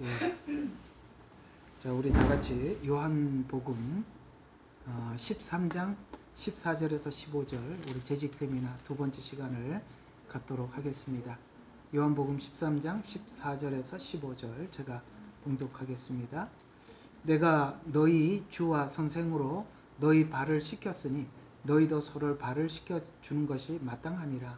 예. 자, 우리 다 같이 요한복음 13장 14절에서 15절 우리 재직 세미나 두 번째 시간을 갖도록 하겠습니다. 요한복음 13장 14절에서 15절 제가 봉독하겠습니다. 내가 너희 주와 선생으로 너희 발을 씻겼으니 너희도 서로를 발을 씻겨 주는 것이 마땅하니라.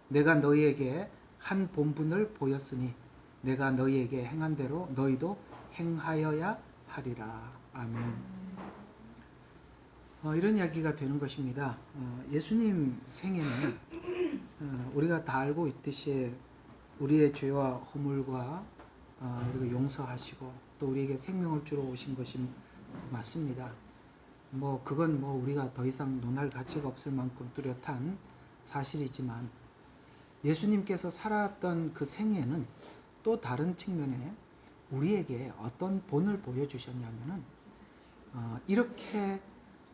내가 너희에게 한 본분을 보였으니 내가 너희에게 행한 대로 너희도 행하여야 하리라. 아멘. 이런 이야기가 되는 것입니다. 예수님 생애는 우리가 다 알고 있듯이 우리의 죄와 허물과 그리고 용서하시고 또 우리에게 생명을 주러 오신 것이 맞습니다. 그건 우리가 더 이상 논할 가치가 없을 만큼 뚜렷한 사실이지만 예수님께서 살았던 그 생애는 또 다른 측면에 우리에게 어떤 본을 보여주셨냐면은 이렇게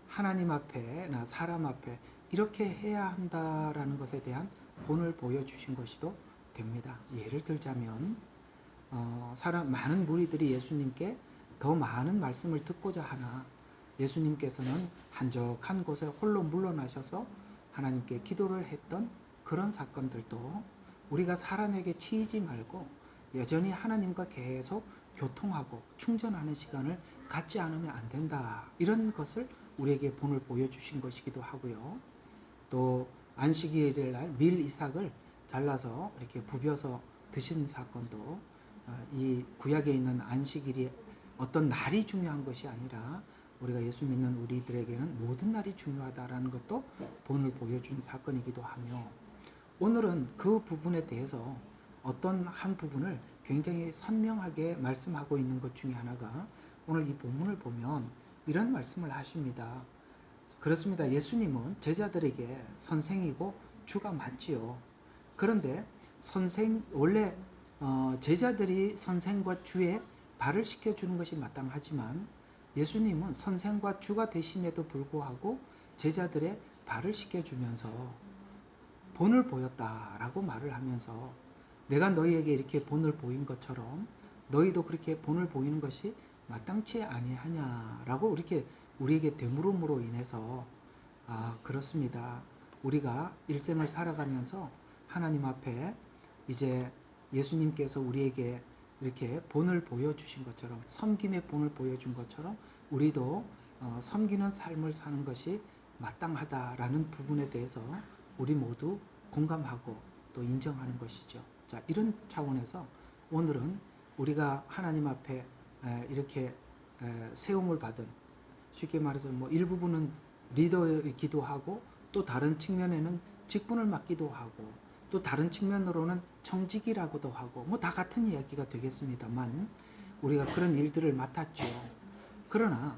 하나님 앞에나 사람 앞에 이렇게 해야 한다라는 것에 대한 본을 보여주신 것이도 됩니다. 예를 들자면 많은 무리들이 예수님께 더 많은 말씀을 듣고자 하나 예수님께서는 한적한 곳에 홀로 물러나셔서 하나님께 기도를 했던 그런 사건들도 우리가 사람에게 치이지 말고 여전히 하나님과 계속 교통하고 충전하는 시간을 갖지 않으면 안 된다. 이런 것을 우리에게 본을 보여주신 것이기도 하고요. 또 안식일의 날 밀 이삭을 잘라서 이렇게 부벼서 드신 사건도 이 구약에 있는 안식일이 어떤 날이 중요한 것이 아니라 우리가 예수 믿는 우리들에게는 모든 날이 중요하다라는 것도 본을 보여준 사건이기도 하며 오늘은 그 부분에 대해서 어떤 한 부분을 굉장히 선명하게 말씀하고 있는 것 중에 하나가 오늘 이 본문을 보면 이런 말씀을 하십니다. 그렇습니다. 예수님은 제자들에게 선생이고 주가 맞지요. 그런데 원래 제자들이 선생과 주의 발을 씻겨주는 것이 마땅하지만 예수님은 선생과 주가 되심에도 불구하고 제자들의 발을 씻겨주면서 본을 보였다라고 말을 하면서 내가 너희에게 이렇게 본을 보인 것처럼 너희도 그렇게 본을 보이는 것이 마땅치 아니하냐라고 이렇게 우리에게 되물음으로 인해서 그렇습니다. 우리가 일생을 살아가면서 하나님 앞에 이제 예수님께서 우리에게 이렇게 본을 보여주신 것처럼 섬김의 본을 보여준 것처럼 우리도 섬기는 삶을 사는 것이 마땅하다라는 부분에 대해서 우리 모두 공감하고 또 인정하는 것이죠. 자, 이런 차원에서 오늘은 우리가 하나님 앞에 이렇게 세움을 받은 쉽게 말해서 일부분은 리더이기도 하고 또 다른 측면에는 직분을 맡기도 하고 또 다른 측면으로는 청직이라고도 하고 다 같은 이야기가 되겠습니다만 우리가 그런 일들을 맡았죠. 그러나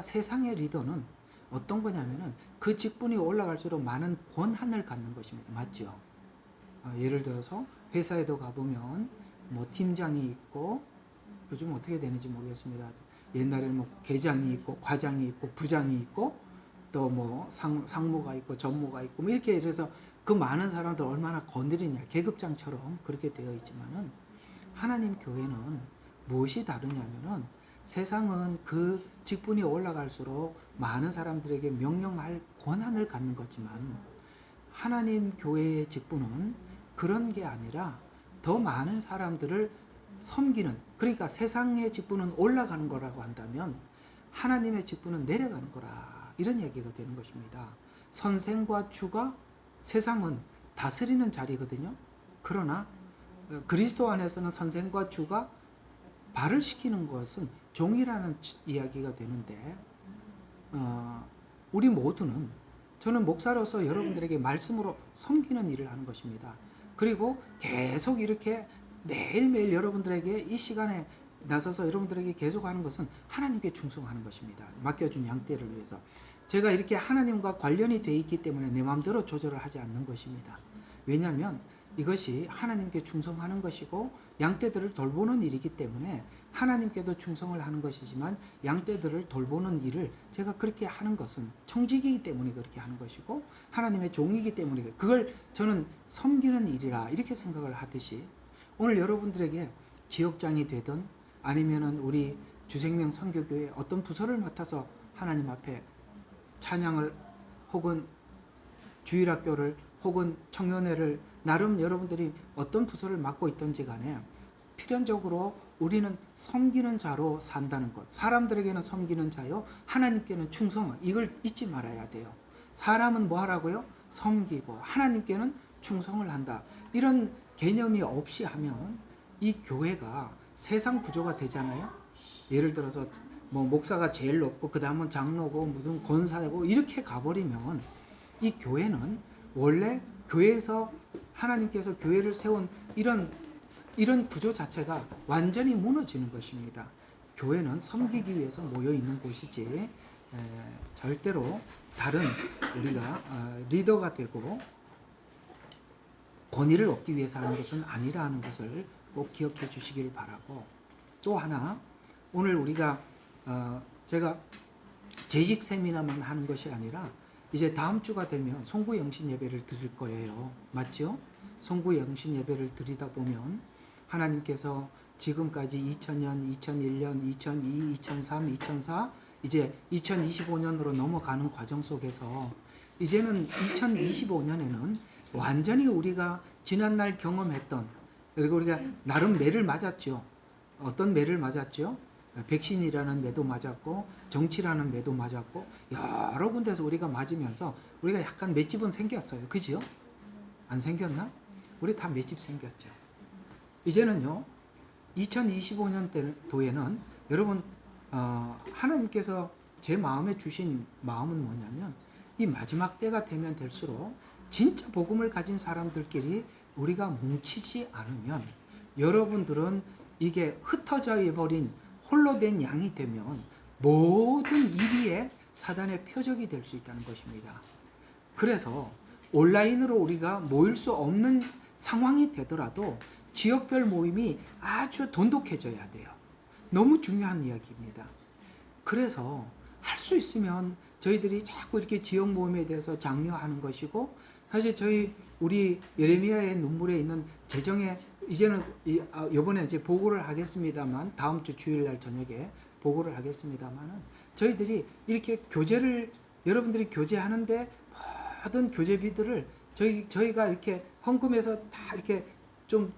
세상의 리더는 어떤 거냐면은 그 직분이 올라갈수록 많은 권한을 갖는 것입니다. 맞죠? 예를 들어서 회사에도 가보면 팀장이 있고 요즘 어떻게 되는지 모르겠습니다. 옛날에는 계장이 있고 과장이 있고 부장이 있고 또 상무가 있고 전무가 있고 이렇게 해서 그 많은 사람들 얼마나 건드리냐 계급장처럼 그렇게 되어 있지만은 하나님 교회는 무엇이 다르냐면은 세상은 그 직분이 올라갈수록 많은 사람들에게 명령할 권한을 갖는 거지만 하나님 교회의 직분은 그런 게 아니라 더 많은 사람들을 섬기는, 그러니까 세상의 직분은 올라가는 거라고 한다면 하나님의 직분은 내려가는 거라, 이런 얘기가 되는 것입니다. 선생과 주가 세상은 다스리는 자리거든요. 그러나 그리스도 안에서는 선생과 주가 발을 시키는 것은 종이라는 이야기가 되는데 우리 모두는 저는 목사로서 여러분들에게 말씀으로 섬기는 일을 하는 것입니다. 그리고 계속 이렇게 매일매일 여러분들에게 이 시간에 나서서 여러분들에게 계속 하는 것은 하나님께 충성하는 것입니다. 맡겨준 양떼를 위해서. 제가 이렇게 하나님과 관련이 되어 있기 때문에 내 마음대로 조절을 하지 않는 것입니다. 왜냐하면 이것이 하나님께 충성하는 것이고 양떼들을 돌보는 일이기 때문에 하나님께도 충성을 하는 것이지만 양떼들을 돌보는 일을 제가 그렇게 하는 것은 청직이기 때문에 그렇게 하는 것이고 하나님의 종이기 때문에 그걸 저는 섬기는 일이라 이렇게 생각을 하듯이 오늘 여러분들에게 지역장이 되든 아니면은 우리 주생명 선교교회 어떤 부서를 맡아서 하나님 앞에 찬양을 혹은 주일학교를 혹은 청년회를 나름 여러분들이 어떤 부서를 맡고 있든지 간에 필연적으로 우리는 섬기는 자로 산다는 것. 사람들에게는 섬기는 자요, 하나님께는 충성을. 이걸 잊지 말아야 돼요. 사람은 뭐 하라고요? 섬기고 하나님께는 충성을 한다. 이런 개념이 없이 하면 이 교회가 세상 구조가 되잖아요. 예를 들어서 뭐 목사가 제일 높고 그 다음은 장로고 무슨 권사고 이렇게 가버리면 이 교회는 원래 교회에서 하나님께서 교회를 세운 이런 구조 자체가 완전히 무너지는 것입니다. 교회는 섬기기 위해서 모여 있는 곳이지 절대로 다른 우리가 리더가 되고 권위를 얻기 위해서 하는 것은 아니라는 것을 꼭 기억해 주시길 바라고, 또 하나 오늘 우리가 제가 재직 세미나만 하는 것이 아니라 이제 다음 주가 되면 송구 영신 예배를 드릴 거예요. 맞죠? 송구 영신 예배를 드리다 보면 하나님께서 지금까지 2000년, 2001년, 2002, 2003, 2004 이제 2025년으로 넘어가는 과정 속에서 이제는 2025년에는 완전히 우리가 지난날 경험했던, 그리고 우리가 나름 매를 맞았죠. 어떤 매를 맞았죠? 백신이라는 매도 맞았고 정치라는 매도 맞았고 여러 군데서 우리가 맞으면서 우리가 약간 맷집은 생겼어요. 그죠? 안 생겼나? 우리 다 맷집 생겼죠. 이제는요 2025년도에는 여러분 하나님께서 제 마음에 주신 마음은 뭐냐면 이 마지막 때가 되면 될수록 진짜 복음을 가진 사람들끼리 우리가 뭉치지 않으면 여러분들은 이게 흩어져 버린 홀로 된 양이 되면 모든 이리에 사단의 표적이 될 수 있다는 것입니다. 그래서 온라인으로 우리가 모일 수 없는 상황이 되더라도 지역별 모임이 아주 돈독해져야 돼요. 너무 중요한 이야기입니다. 그래서 할 수 있으면 저희들이 자꾸 이렇게 지역 모임에 대해서 장려하는 것이고, 사실 우리 예레미야의 눈물에 있는 재정에 이제는 이번에 이제 보고를 하겠습니다만, 다음 주 주일날 저녁에 보고를 하겠습니다만은 저희들이 이렇게 교제를 여러분들이 교제하는데 모든 교제비들을 저희가 이렇게 헌금해서 다 이렇게 좀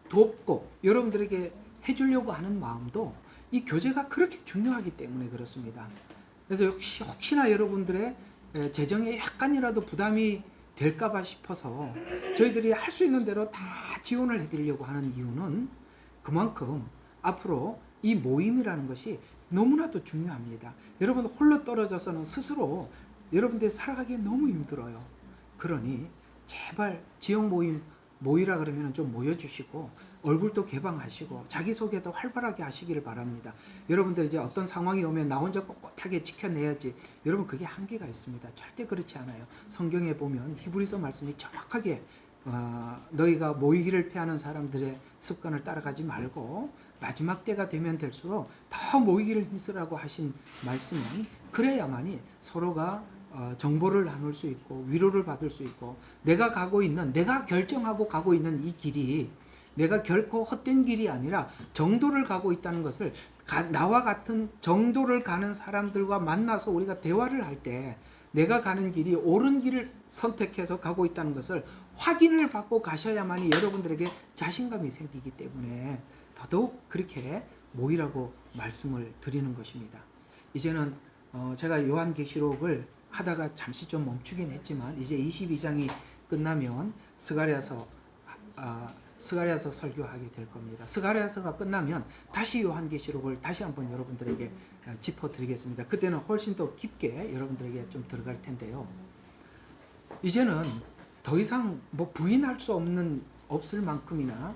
돕고 여러분들에게 해주려고 하는 마음도 이 교제가 그렇게 중요하기 때문에 그렇습니다. 그래서 혹시나 여러분들의 재정에 약간이라도 부담이 될까봐 싶어서 저희들이 할 수 있는 대로 다 지원을 해드리려고 하는 이유는 그만큼 앞으로 이 모임이라는 것이 너무나도 중요합니다. 여러분 홀로 떨어져서는 스스로 여러분들이 살아가기 너무 힘들어요. 그러니 제발 지역 모이라 그러면 좀 모여주시고 얼굴도 개방하시고 자기소개도 활발하게 하시기를 바랍니다. 여러분들 이제 어떤 상황이 오면 나 혼자 꼿꼿하게 지켜내야지, 여러분 그게 한계가 있습니다. 절대 그렇지 않아요. 성경에 보면 히브리서 말씀이 정확하게 너희가 모이기를 피하는 사람들의 습관을 따라가지 말고 마지막 때가 되면 될수록 더 모이기를 힘쓰라고 하신 말씀은 그래야만이 서로가 정보를 나눌 수 있고 위로를 받을 수 있고, 내가 결정하고 가고 있는 이 길이 내가 결코 헛된 길이 아니라 정도를 가고 있다는 것을 나와 같은 정도를 가는 사람들과 만나서 우리가 대화를 할 때 내가 가는 길이 옳은 길을 선택해서 가고 있다는 것을 확인을 받고 가셔야만이 여러분들에게 자신감이 생기기 때문에 더더욱 그렇게 모이라고 말씀을 드리는 것입니다. 이제는 제가 요한계시록을 하다가 잠시 좀 멈추긴 했지만 이제 22장이 끝나면 스가랴서 설교하게 될 겁니다. 스가랴서가 끝나면 다시 요한계시록을 다시 한번 여러분들에게 짚어드리겠습니다. 그때는 훨씬 더 깊게 여러분들에게 좀 들어갈 텐데요. 이제는 더 이상 뭐 부인할 수 없을 만큼이나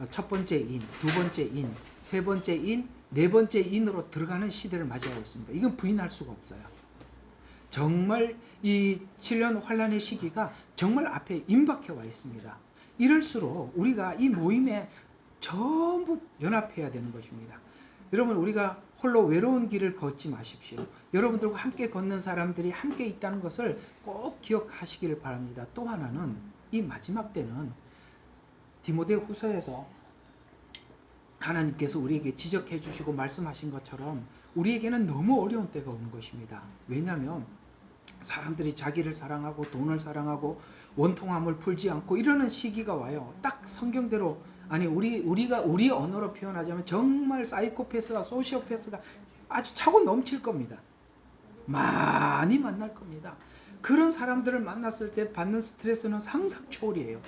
첫 번째 인, 두 번째 인, 세 번째 인, 네 번째 인으로 들어가는 시대를 맞이하고 있습니다. 이건 부인할 수가 없어요. 정말 이 7년 환란의 시기가 정말 앞에 임박해 와 있습니다. 이럴수록 우리가 이 모임에 전부 연합해야 되는 것입니다. 여러분 우리가 홀로 외로운 길을 걷지 마십시오. 여러분들과 함께 걷는 사람들이 함께 있다는 것을 꼭 기억하시기를 바랍니다. 또 하나는 이 마지막 때는 디모데 후서에서 하나님께서 우리에게 지적해 주시고 말씀하신 것처럼 우리에게는 너무 어려운 때가 오는 것입니다. 왜냐하면 사람들이 자기를 사랑하고 돈을 사랑하고 원통함을 풀지 않고 이러는 시기가 와요. 딱 성경대로, 아니 우리가 우리 언어로 표현하자면 정말 사이코패스와 소시오패스가 아주 차고 넘칠 겁니다. 많이 만날 겁니다. 그런 사람들을 만났을 때 받는 스트레스는 상상 초월이에요.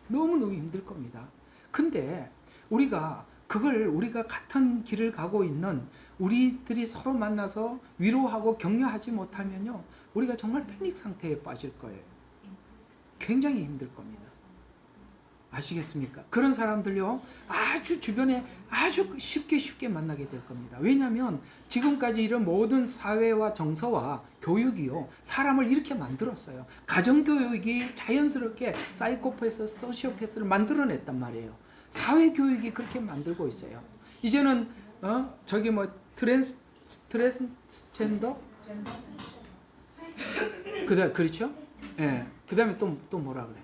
너무너무 힘들 겁니다. 근데 우리가 같은 길을 가고 있는 우리들이 서로 만나서 위로하고 격려하지 못하면요, 우리가 정말 패닉 상태에 빠질 거예요. 굉장히 힘들 겁니다. 아시겠습니까? 그런 사람들요, 아주 주변에 아주 쉽게 만나게 될 겁니다. 왜냐하면 지금까지 이런 모든 사회와 정서와 교육이요, 사람을 이렇게 만들었어요. 가정교육이 자연스럽게 사이코패스, 소시오패스를 만들어냈단 말이에요. 사회교육이 그렇게 만들고 있어요. 이제는 저기 뭐 트랜스젠더? 그렇죠? 예. 그다음에 또 뭐라 그래?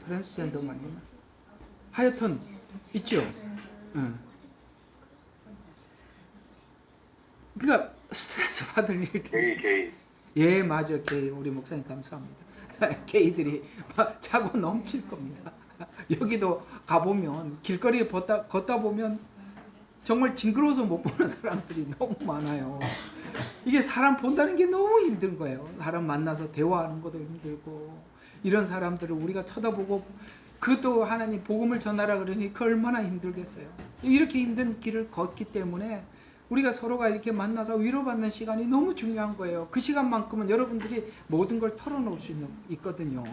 트랜스젠더만 있나? 하여튼 있죠. 그러니까 스트레스 받을 일들. 게이. 예, 맞아. 게이. 우리 목사님 감사합니다. 게이들이 막 차고 넘칠 겁니다. 여기도 가보면 길거리에 걷다 보면 정말 징그러워서 못 보는 사람들이 너무 많아요. 이게 사람 본다는 게 너무 힘든 거예요. 사람 만나서 대화하는 것도 힘들고, 이런 사람들을 우리가 쳐다보고 그것도 하나님 복음을 전하라 그러니 그 얼마나 힘들겠어요. 이렇게 힘든 길을 걷기 때문에 우리가 서로가 이렇게 만나서 위로받는 시간이 너무 중요한 거예요. 그 시간만큼은 여러분들이 모든 걸 털어놓을 수 있거든요.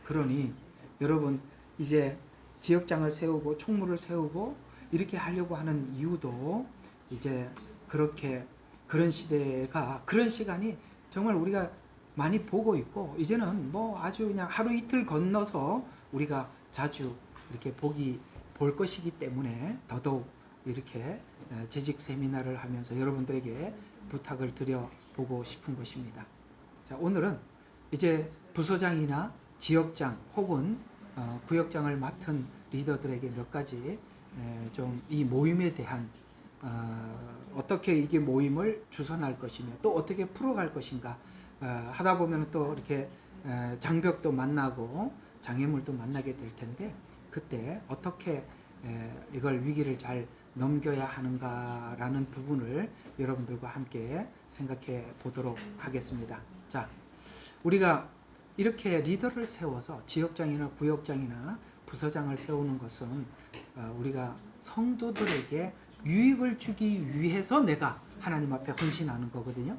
그러니 여러분, 이제 지역장을 세우고 총무를 세우고 이렇게 하려고 하는 이유도 이제 그런 시간이 정말 우리가 많이 보고 있고, 이제는 뭐 아주 그냥 하루 이틀 건너서 우리가 자주 이렇게 볼 것이기 때문에 더더욱 이렇게 재직 세미나를 하면서 여러분들에게 부탁을 드려보고 싶은 것입니다. 자, 오늘은 이제 부서장이나 지역장 혹은 구역장을 맡은 리더들에게 몇 가지 좀 이 모임에 대한 어떻게 이게 모임을 주선할 것이며 또 어떻게 풀어갈 것인가 하다 보면 또 이렇게 장벽도 만나고 장애물도 만나게 될 텐데, 그때 어떻게 이걸 위기를 잘 넘겨야 하는가라는 부분을 여러분들과 함께 생각해 보도록 하겠습니다. 자, 우리가 이렇게 리더를 세워서 지역장이나 구역장이나 부서장을 세우는 것은 우리가 성도들에게 유익을 주기 위해서 내가 하나님 앞에 헌신하는 거거든요.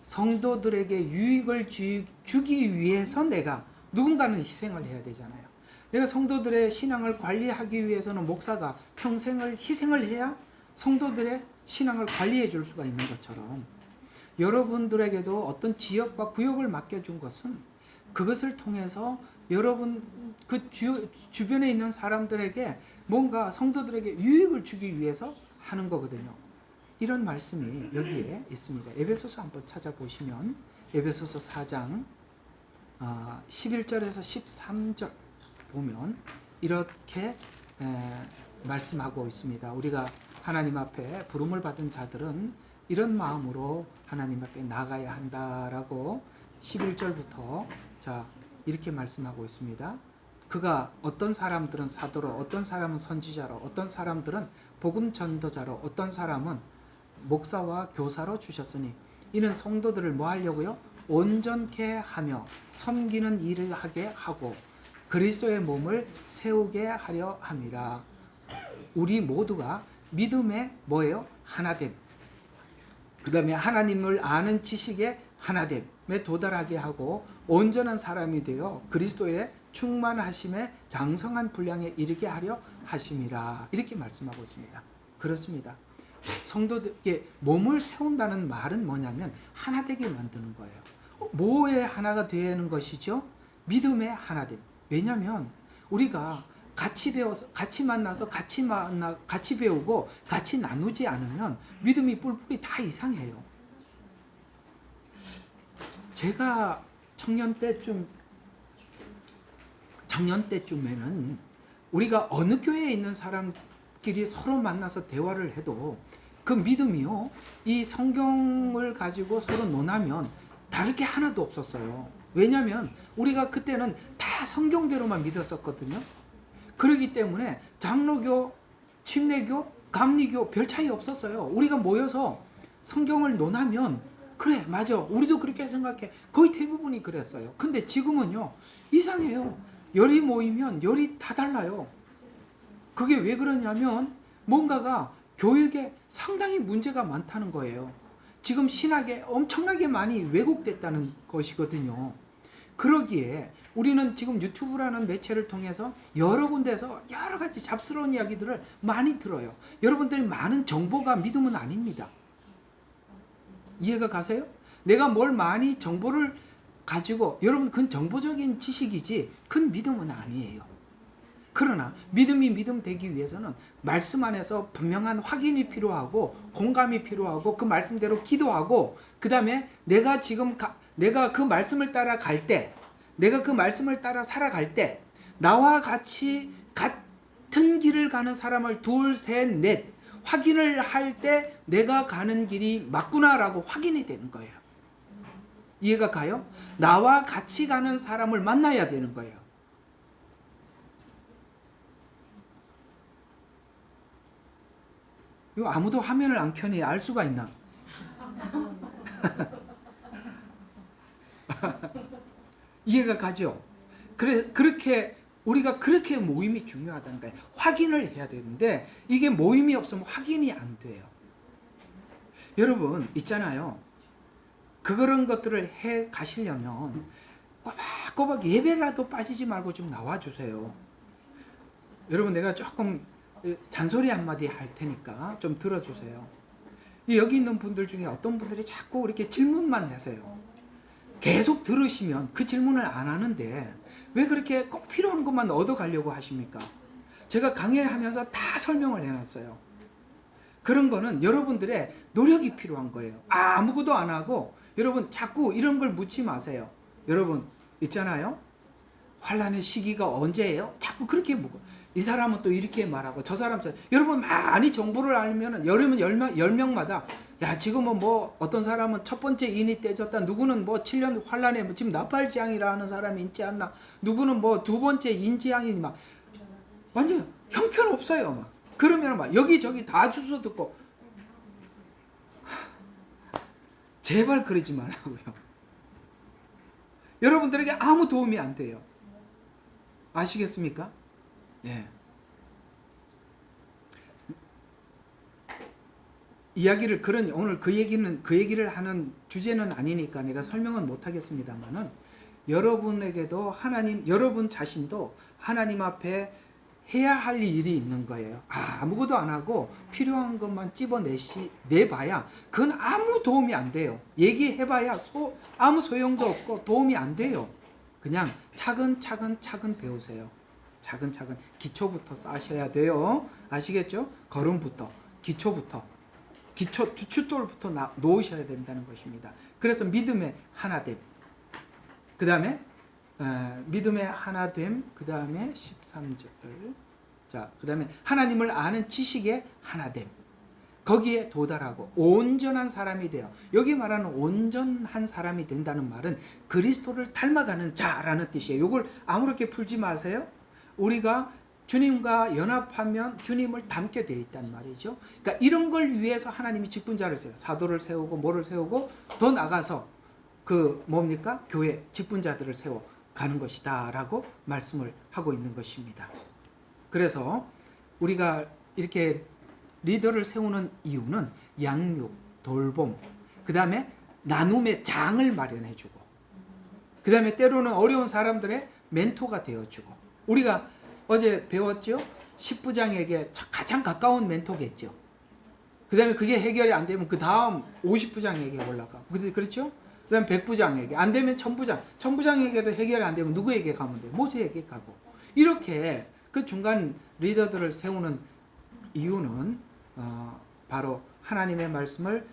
성도들에게 유익을 주기 위해서 내가 누군가는 희생을 해야 되잖아요. 내가 성도들의 신앙을 관리하기 위해서는 목사가 평생을 희생을 해야 성도들의 신앙을 관리해 줄 수가 있는 것처럼, 여러분들에게도 어떤 지역과 구역을 맡겨준 것은 그것을 통해서 여러분 그 주변에 있는 사람들에게 뭔가 성도들에게 유익을 주기 위해서 하는 거거든요. 이런 말씀이 여기에 있습니다. 에베소서 한번 찾아보시면 에베소서 4장 11절에서 13절 보면 이렇게 말씀하고 있습니다. 우리가 하나님 앞에 부름을 받은 자들은 이런 마음으로 하나님 앞에 나가야 한다라고 11절부터 자 이렇게 말씀하고 있습니다. 그가 어떤 사람들은 사도로, 어떤 사람은 선지자로, 어떤 사람들은 복음 전도자로, 어떤 사람은 목사와 교사로 주셨으니 이는 성도들을 뭐 하려고요? 온전케 하며 섬기는 일을 하게 하고 그리스도의 몸을 세우게 하려 함이라. 우리 모두가 믿음의 뭐예요? 하나됨. 그 다음에 하나님을 아는 지식의 하나됨에 도달하게 하고 온전한 사람이 되어 그리스도의 충만하심에 장성한 분량에 이르게 하려 하심이라. 이렇게 말씀하고 있습니다. 그렇습니다. 성도들에게 몸을 세운다는 말은 뭐냐면 하나 되게 만드는 거예요. 뭐에 하나가 되는 것이죠? 믿음의 하나됨. 왜냐하면 우리가 같이 배워서, 같이 만나서, 같이 배우고, 같이 나누지 않으면 믿음이 뿔뿔이 다 이상해요. 제가 청년 때쯤에는 우리가 어느 교회에 있는 사람 끼리 서로 만나서 대화를 해도 그 믿음이요, 이 성경을 가지고 서로 논하면 다를 게 하나도 없었어요. 왜냐하면 우리가 그때는 다 성경대로만 믿었었거든요. 그렇기 때문에 장로교, 침례교, 감리교 별 차이 없었어요. 우리가 모여서 성경을 논하면 그래 맞아 우리도 그렇게 생각해. 거의 대부분이 그랬어요. 근데 지금은요 이상해요. 열이 모이면 열이 다 달라요. 그게 왜 그러냐면 뭔가가 교육에 상당히 문제가 많다는 거예요. 지금 신학에 엄청나게 많이 왜곡됐다는 것이거든요. 그러기에 우리는 지금 유튜브라는 매체를 통해서 여러 군데서 여러 가지 잡스러운 이야기들을 많이 들어요. 여러분들이 많은 정보가 믿음은 아닙니다. 이해가 가세요? 내가 뭘 많이 정보를 가지고 여러분 그건 정보적인 지식이지 큰 믿음은 아니에요. 그러나 믿음이 믿음 되기 위해서는 말씀 안에서 분명한 확인이 필요하고 공감이 필요하고 그 말씀대로 기도하고 그 다음에 내가 그 말씀을 따라 갈 때 내가 그 말씀을 따라 살아갈 때 나와 같이 같은 길을 가는 사람을 둘, 셋, 넷 확인을 할 때 내가 가는 길이 맞구나라고 확인이 되는 거예요. 이해가 가요? 나와 같이 가는 사람을 만나야 되는 거예요. 이거 아무도 화면을 안 켜니 알 수가 있나? 이해가 가죠? 그렇게 우리가 그렇게 모임이 중요하다는 거예요. 확인을 해야 되는데 이게 모임이 없으면 확인이 안 돼요. 여러분 있잖아요. 그런 것들을 해 가시려면 꼬박꼬박 예배라도 빠지지 말고 좀 나와주세요. 여러분 내가 조금 잔소리 한마디 할 테니까 좀 들어주세요. 여기 있는 분들 중에 어떤 분들이 자꾸 이렇게 질문만 하세요. 계속 들으시면 그 질문을 안 하는데 왜 그렇게 꼭 필요한 것만 얻어가려고 하십니까? 제가 강의하면서 다 설명을 해놨어요. 그런 거는 여러분들의 노력이 필요한 거예요. 아무것도 안 하고 여러분 자꾸 이런 걸 묻지 마세요. 여러분 있잖아요. 환란의 시기가 언제예요? 자꾸 그렇게 묻고 이 사람은 또 이렇게 말하고 저 사람처럼 여러분 많이 정보를 알면 여러분 10명마다 야 지금은 뭐 어떤 사람은 첫 번째 인이 떼졌다 누구는 뭐 7년 환란에 뭐 지금 나팔지향이라 는 사람이 있지 않나 누구는 뭐 두 번째 인지향이 막 완전 형편없어요 막 그러면 막 여기저기 다 주워 듣고 제발 그러지 말라고요. 여러분들에게 아무 도움이 안 돼요. 아시겠습니까? 예. 이야기를 오늘 그 얘기를 하는 주제는 아니니까 내가 설명은 못 하겠습니다만은 여러분에게도 여러분 자신도 하나님 앞에 해야 할 일이 있는 거예요. 아무것도 안 하고 필요한 것만 내봐야 그건 아무 도움이 안 돼요. 얘기해봐야 아무 소용도 없고 도움이 안 돼요. 그냥 차근차근 배우세요. 차근차근 기초부터 쌓으셔야 돼요. 아시겠죠? 걸음부터 기초부터 주춧돌부터 놓으셔야 된다는 것입니다. 그래서 믿음의 하나됨 그 다음에 믿음의 하나됨 그 다음에 13절 자 그 다음에 하나님을 아는 지식의 하나됨 거기에 도달하고 온전한 사람이 되어 여기 말하는 온전한 사람이 된다는 말은 그리스도를 닮아가는 자라는 뜻이에요. 이걸 아무렇게 풀지 마세요. 우리가 주님과 연합하면 주님을 닮게 되어 있단 말이죠. 그러니까 이런 걸 위해서 하나님이 직분자를 세워요. 사도를 세우고 뭐를 세우고 더 나가서 교회 직분자들을 세워 가는 것이다 라고 말씀을 하고 있는 것입니다. 그래서 우리가 이렇게 리더를 세우는 이유는 양육, 돌봄, 그 다음에 나눔의 장을 마련해주고 그 다음에 때로는 어려운 사람들의 멘토가 되어주고 우리가 어제 배웠죠? 10부장에게 가장 가까운 멘토겠죠. 그 다음에 그게 해결이 안 되면 그 다음 50부장에게 올라가고 그렇죠? 그 다음 100부장에게 안 되면 1000부장 1000부장에게도 해결이 안 되면 누구에게 가면 돼요? 모세에게 가고 이렇게 그 중간 리더들을 세우는 이유는 바로 하나님의 말씀을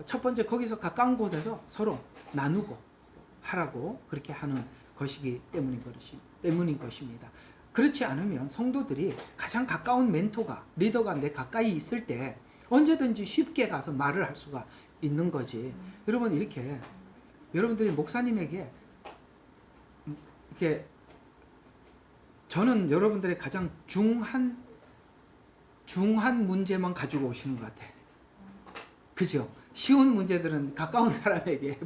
첫 번째 거기서 가까운 곳에서 서로 나누고 하라고 그렇게 하는 것이기 때문인 것입니다. 그렇지 않으면 성도들이 가장 가까운 멘토가, 리더가 내 가까이 있을 때 언제든지 쉽게 가서 말을 할 수가 있는 거지. 여러분, 이렇게 여러분들이 목사님에게 이렇게, 저는 여러분들의 가장 중한 문제만 가지고 오시는 것 같아. 그죠? 쉬운 문제들은 가까운 사람에게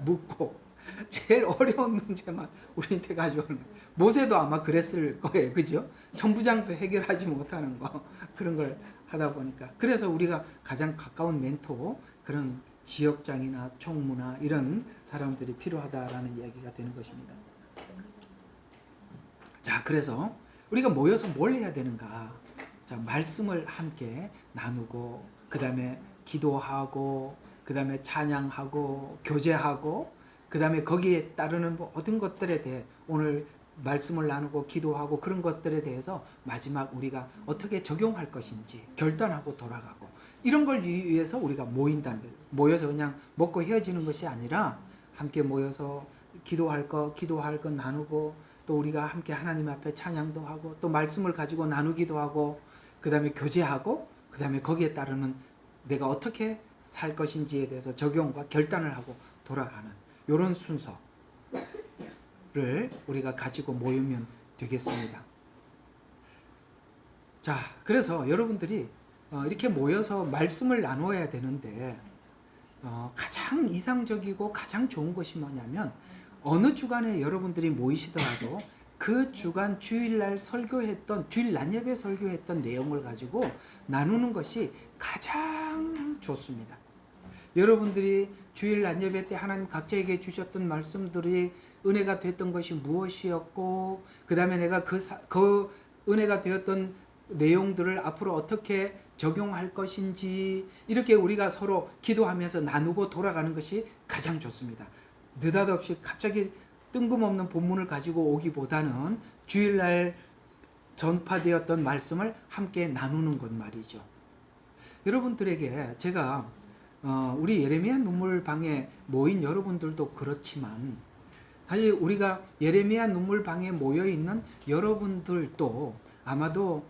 묻고, 제일 어려운 문제만 우리한테 가져오는 거예요. 모세도 아마 그랬을 거예요. 그죠? 천부장도 해결하지 못하는 거, 그런 걸 하다 보니까. 그래서 우리가 가장 가까운 멘토, 그런 지역장이나 총무나 이런 사람들이 필요하다라는 이야기가 되는 것입니다. 자, 그래서 우리가 모여서 뭘 해야 되는가? 자, 말씀을 함께 나누고, 그 다음에 기도하고, 그 다음에 찬양하고, 교제하고, 그 다음에 거기에 따르는 모든 것들에 대해 오늘 말씀을 나누고 기도하고 그런 것들에 대해서 마지막 우리가 어떻게 적용할 것인지 결단하고 돌아가고, 이런 걸 위해서 우리가 모인다는 거예요. 모여서 그냥 먹고 헤어지는 것이 아니라 함께 모여서 기도할 거 나누고, 또 우리가 함께 하나님 앞에 찬양도 하고, 또 말씀을 가지고 나누기도 하고, 그 다음에 교제하고, 그 다음에 거기에 따르는 내가 어떻게 살 것인지에 대해서 적용과 결단을 하고 돌아가는 이런 순서를 우리가 가지고 모이면 되겠습니다. 자, 그래서 여러분들이 이렇게 모여서 말씀을 나누어야 되는데, 가장 이상적이고 가장 좋은 것이 뭐냐면, 어느 주간에 여러분들이 모이시더라도 그 주간 주일날 설교했던, 주일 낮 예배 설교했던 내용을 가지고 나누는 것이 가장 좋습니다. 여러분들이 주일 낮 예배 때 하나님 각자에게 주셨던 말씀들이 은혜가 됐던 것이 무엇이었고, 그 다음에 내가 그 은혜가 되었던 내용들을 앞으로 어떻게 적용할 것인지, 이렇게 우리가 서로 기도하면서 나누고 돌아가는 것이 가장 좋습니다. 느닷없이 갑자기 뜬금없는 본문을 가지고 오기보다는 주일날 전파되었던 말씀을 함께 나누는 것 말이죠. 여러분들에게 제가 우리 예레미야 눈물방에 모인 여러분들도 그렇지만, 사실 우리가 예레미야 눈물방에 모여있는 여러분들도 아마도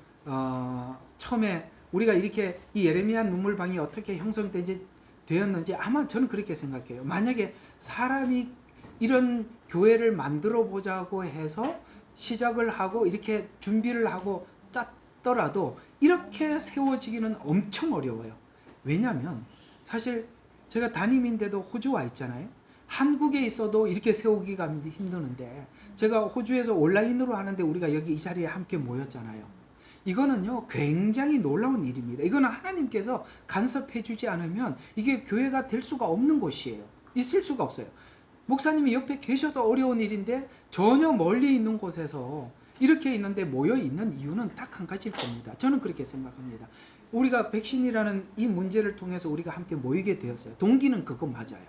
처음에 우리가 이렇게 이 예레미야 눈물방이 어떻게 되었는지 아마 저는 그렇게 생각해요. 만약에 사람이 이런 교회를 만들어 보자고 해서 시작을 하고 이렇게 준비를 하고 짰더라도 이렇게 세워지기는 엄청 어려워요. 왜냐하면 사실 제가 담임인데도 호주 와 있잖아요. 한국에 있어도 이렇게 세우기가 힘드는데, 제가 호주에서 온라인으로 하는데 우리가 여기 이 자리에 함께 모였잖아요. 이거는요 굉장히 놀라운 일입니다. 이거는 하나님께서 간섭해 주지 않으면 이게 교회가 될 수가 없는 곳이에요. 있을 수가 없어요. 목사님이 옆에 계셔도 어려운 일인데 전혀 멀리 있는 곳에서 이렇게 있는데 모여 있는 이유는 딱 한 가지일 겁니다. 저는 그렇게 생각합니다. 우리가 백신이라는 이 문제를 통해서 우리가 함께 모이게 되었어요. 동기는 그거 맞아요.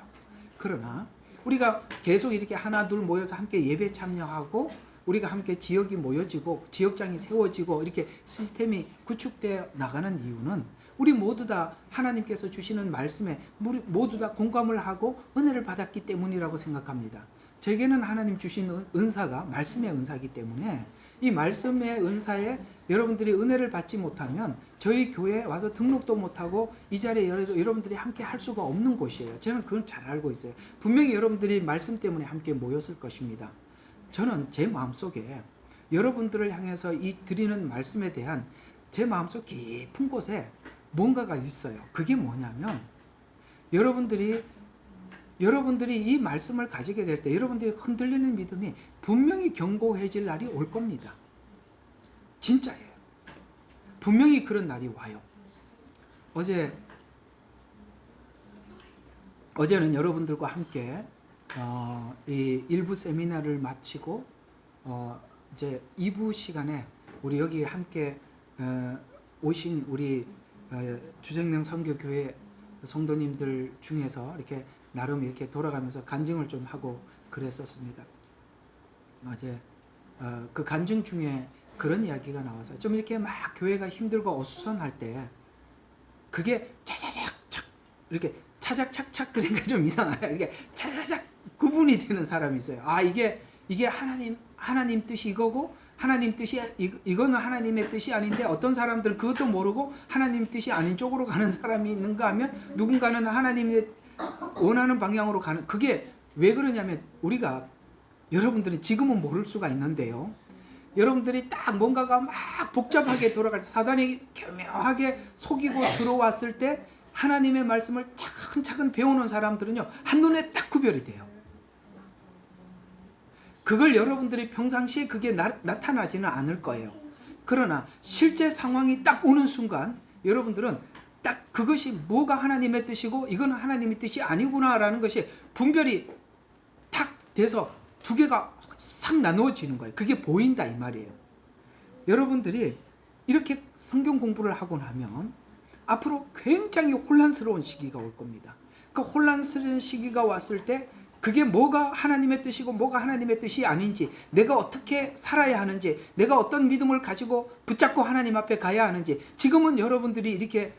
그러나 우리가 계속 이렇게 하나 둘 모여서 함께 예배 참여하고, 우리가 함께 지역이 모여지고 지역장이 세워지고 이렇게 시스템이 구축되어 나가는 이유는 우리 모두 다 하나님께서 주시는 말씀에 모두 다 공감을 하고 은혜를 받았기 때문이라고 생각합니다. 제게는 하나님 주신 은사가 말씀의 은사이기 때문에, 이 말씀의 은사에 여러분들이 은혜를 받지 못하면 저희 교회에 와서 등록도 못하고 이 자리에 여러분들이 함께 할 수가 없는 곳이에요. 저는 그건 잘 알고 있어요. 분명히 여러분들이 말씀 때문에 함께 모였을 것입니다. 저는 제 마음속에 여러분들을 향해서 이 드리는 말씀에 대한 제 마음속 깊은 곳에 뭔가가 있어요. 그게 뭐냐면, 여러분들이 이 말씀을 가지게 될 때 여러분들이 흔들리는 믿음이 분명히 견고해질 날이 올 겁니다. 진짜예요. 분명히 그런 날이 와요. 어제는 여러분들과 함께 이 1부 세미나를 마치고 이제 2부 시간에 우리 여기 함께 오신 우리 주생명 선교교회 성도님들 중에서 이렇게 나름 이렇게 돌아가면서 간증을 좀 하고 그랬었습니다. 어제 그 간증 중에 그런 이야기가 나와서 좀 이렇게 막 교회가 힘들고 어수선할 때 그게 차차작 이렇게 차작착착 그러니까 좀 이상해요. 이게 차차작 구분이 되는 사람이 있어요. 아, 이게 하나님 뜻이 이거고 하나님 뜻이 이거는 하나님의 뜻이 아닌데 어떤 사람들은 그것도 모르고 하나님 뜻이 아닌 쪽으로 가는 사람이 있는가 하면 누군가는 하나님의 원하는 방향으로 가는 그게 왜 그러냐면 우리가 여러분들은 지금은 모를 수가 있는데요. 여러분들이 딱 뭔가가 막 복잡하게 돌아갈 때 사단이 교묘하게 속이고 들어왔을 때 하나님의 말씀을 차근차근 배우는 사람들은요 한눈에 딱 구별이 돼요. 그걸 여러분들이 평상시에 그게 나타나지는 않을 거예요. 그러나 실제 상황이 딱 오는 순간 여러분들은 딱 그것이 뭐가 하나님의 뜻이고 이거는 하나님의 뜻이 아니구나라는 것이 분별이 탁 돼서 두 개가 싹 나누어지는 거예요. 그게 보인다 이 말이에요. 여러분들이 이렇게 성경 공부를 하고 나면 앞으로 굉장히 혼란스러운 시기가 올 겁니다. 그 혼란스러운 시기가 왔을 때 그게 뭐가 하나님의 뜻이고 뭐가 하나님의 뜻이 아닌지, 내가 어떻게 살아야 하는지, 내가 어떤 믿음을 가지고 붙잡고 하나님 앞에 가야 하는지, 지금은 여러분들이 이렇게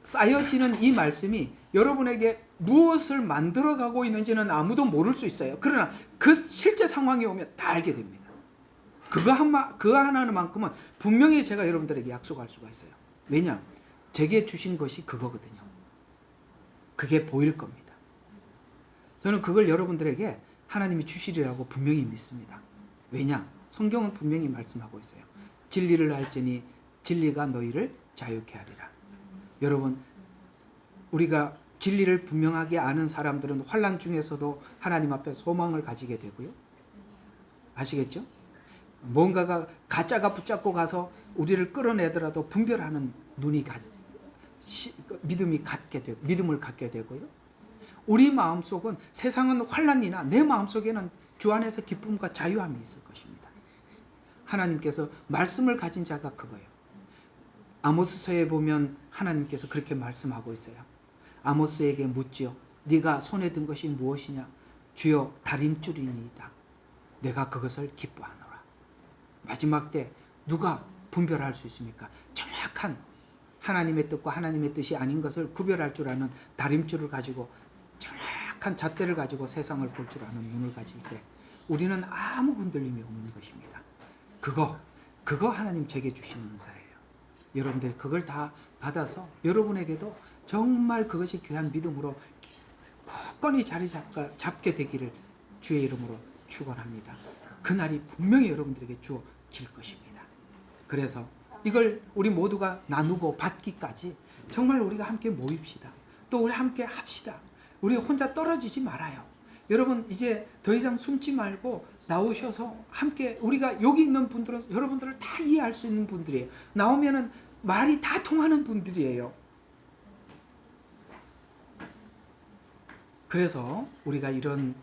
쌓여지는 이 말씀이 여러분에게 무엇을 만들어가고 있는지는 아무도 모를 수 있어요. 그러나 그 실제 상황이 오면 다 알게 됩니다. 그거 하나만큼은 분명히 제가 여러분들에게 약속할 수가 있어요. 왜냐? 제게 주신 것이 그거거든요. 그게 보일 겁니다. 저는 그걸 여러분들에게 하나님이 주시리라고 분명히 믿습니다. 왜냐? 성경은 분명히 말씀하고 있어요. 진리를 알지니 진리가 너희를 자유케 하리라. 여러분, 우리가 진리를 분명하게 아는 사람들은 환난 중에서도 하나님 앞에 소망을 가지게 되고요. 아시겠죠? 뭔가가 가짜가 붙잡고 가서 우리를 끌어내더라도 분별하는 믿음을 갖게 되고요. 우리 마음속은 세상은 환난이나 내 마음속에는 주 안에서 기쁨과 자유함이 있을 것입니다. 하나님께서 말씀을 가진 자가 그거예요. 아모스서에 보면 하나님께서 그렇게 말씀하고 있어요. 아모스에게 묻지요. 네가 손에 든 것이 무엇이냐? 주여 다림줄이니이다. 내가 그것을 기뻐하노라. 마지막 때 누가 분별할 수 있습니까? 정확한 하나님의 뜻과 하나님의 뜻이 아닌 것을 구별할 줄 아는 다림줄을 가지고 정확한 잣대를 가지고 세상을 볼 줄 아는 눈을 가질 때 우리는 아무 흔들림이 없는 것입니다. 그거 하나님 제게 주시는 은사예요. 여러분들 그걸 다 받아서 여러분에게도 정말 그것이 귀한 믿음으로 굳건히 자리 잡게 되기를 주의 이름으로 축원합니다. 그날이 분명히 여러분들에게 주어질 것입니다. 그래서 이걸 우리 모두가 나누고 받기까지 정말 우리가 함께 모입시다. 또 우리 함께 합시다. 우리 혼자 떨어지지 말아요. 여러분 이제 더 이상 숨지 말고 나오셔서 함께 우리가 여기 있는 분들은 여러분들을 다 이해할 수 있는 분들이에요. 나오면은 말이 다 통하는 분들이에요. 그래서 우리가 이런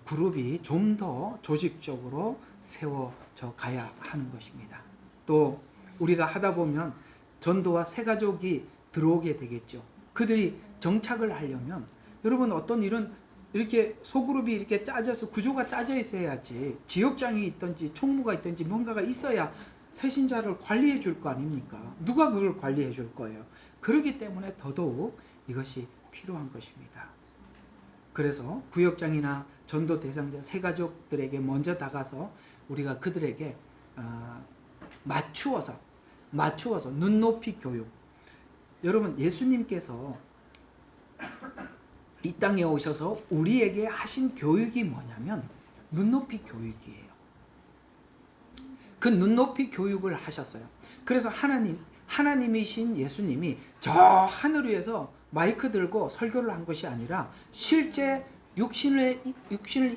그룹이 좀 더 조직적으로 세워져 가야 하는 것입니다. 또 우리가 하다 보면 전도와 새가족이 들어오게 되겠죠. 그들이 정착을 하려면 여러분 어떤 이렇게 소그룹이 이렇게 짜져서 구조가 짜져 있어야지 지역장이 있든지 총무가 있든지 뭔가가 있어야 새신자를 관리해 줄 거 아닙니까? 누가 그걸 관리해 줄 거예요? 그렇기 때문에 더더욱 이것이 필요한 것입니다. 그래서 구역장이나 전도 대상자 새가족들에게 먼저 다가서 우리가 그들에게 맞추어서 눈높이 교육. 여러분 예수님께서 이 땅에 오셔서 우리에게 하신 교육이 뭐냐면 눈높이 교육이에요. 그 눈높이 교육을 하셨어요. 그래서 하나님이신 예수님이 저 하늘 위에서 마이크 들고 설교를 한 것이 아니라 실제 육신을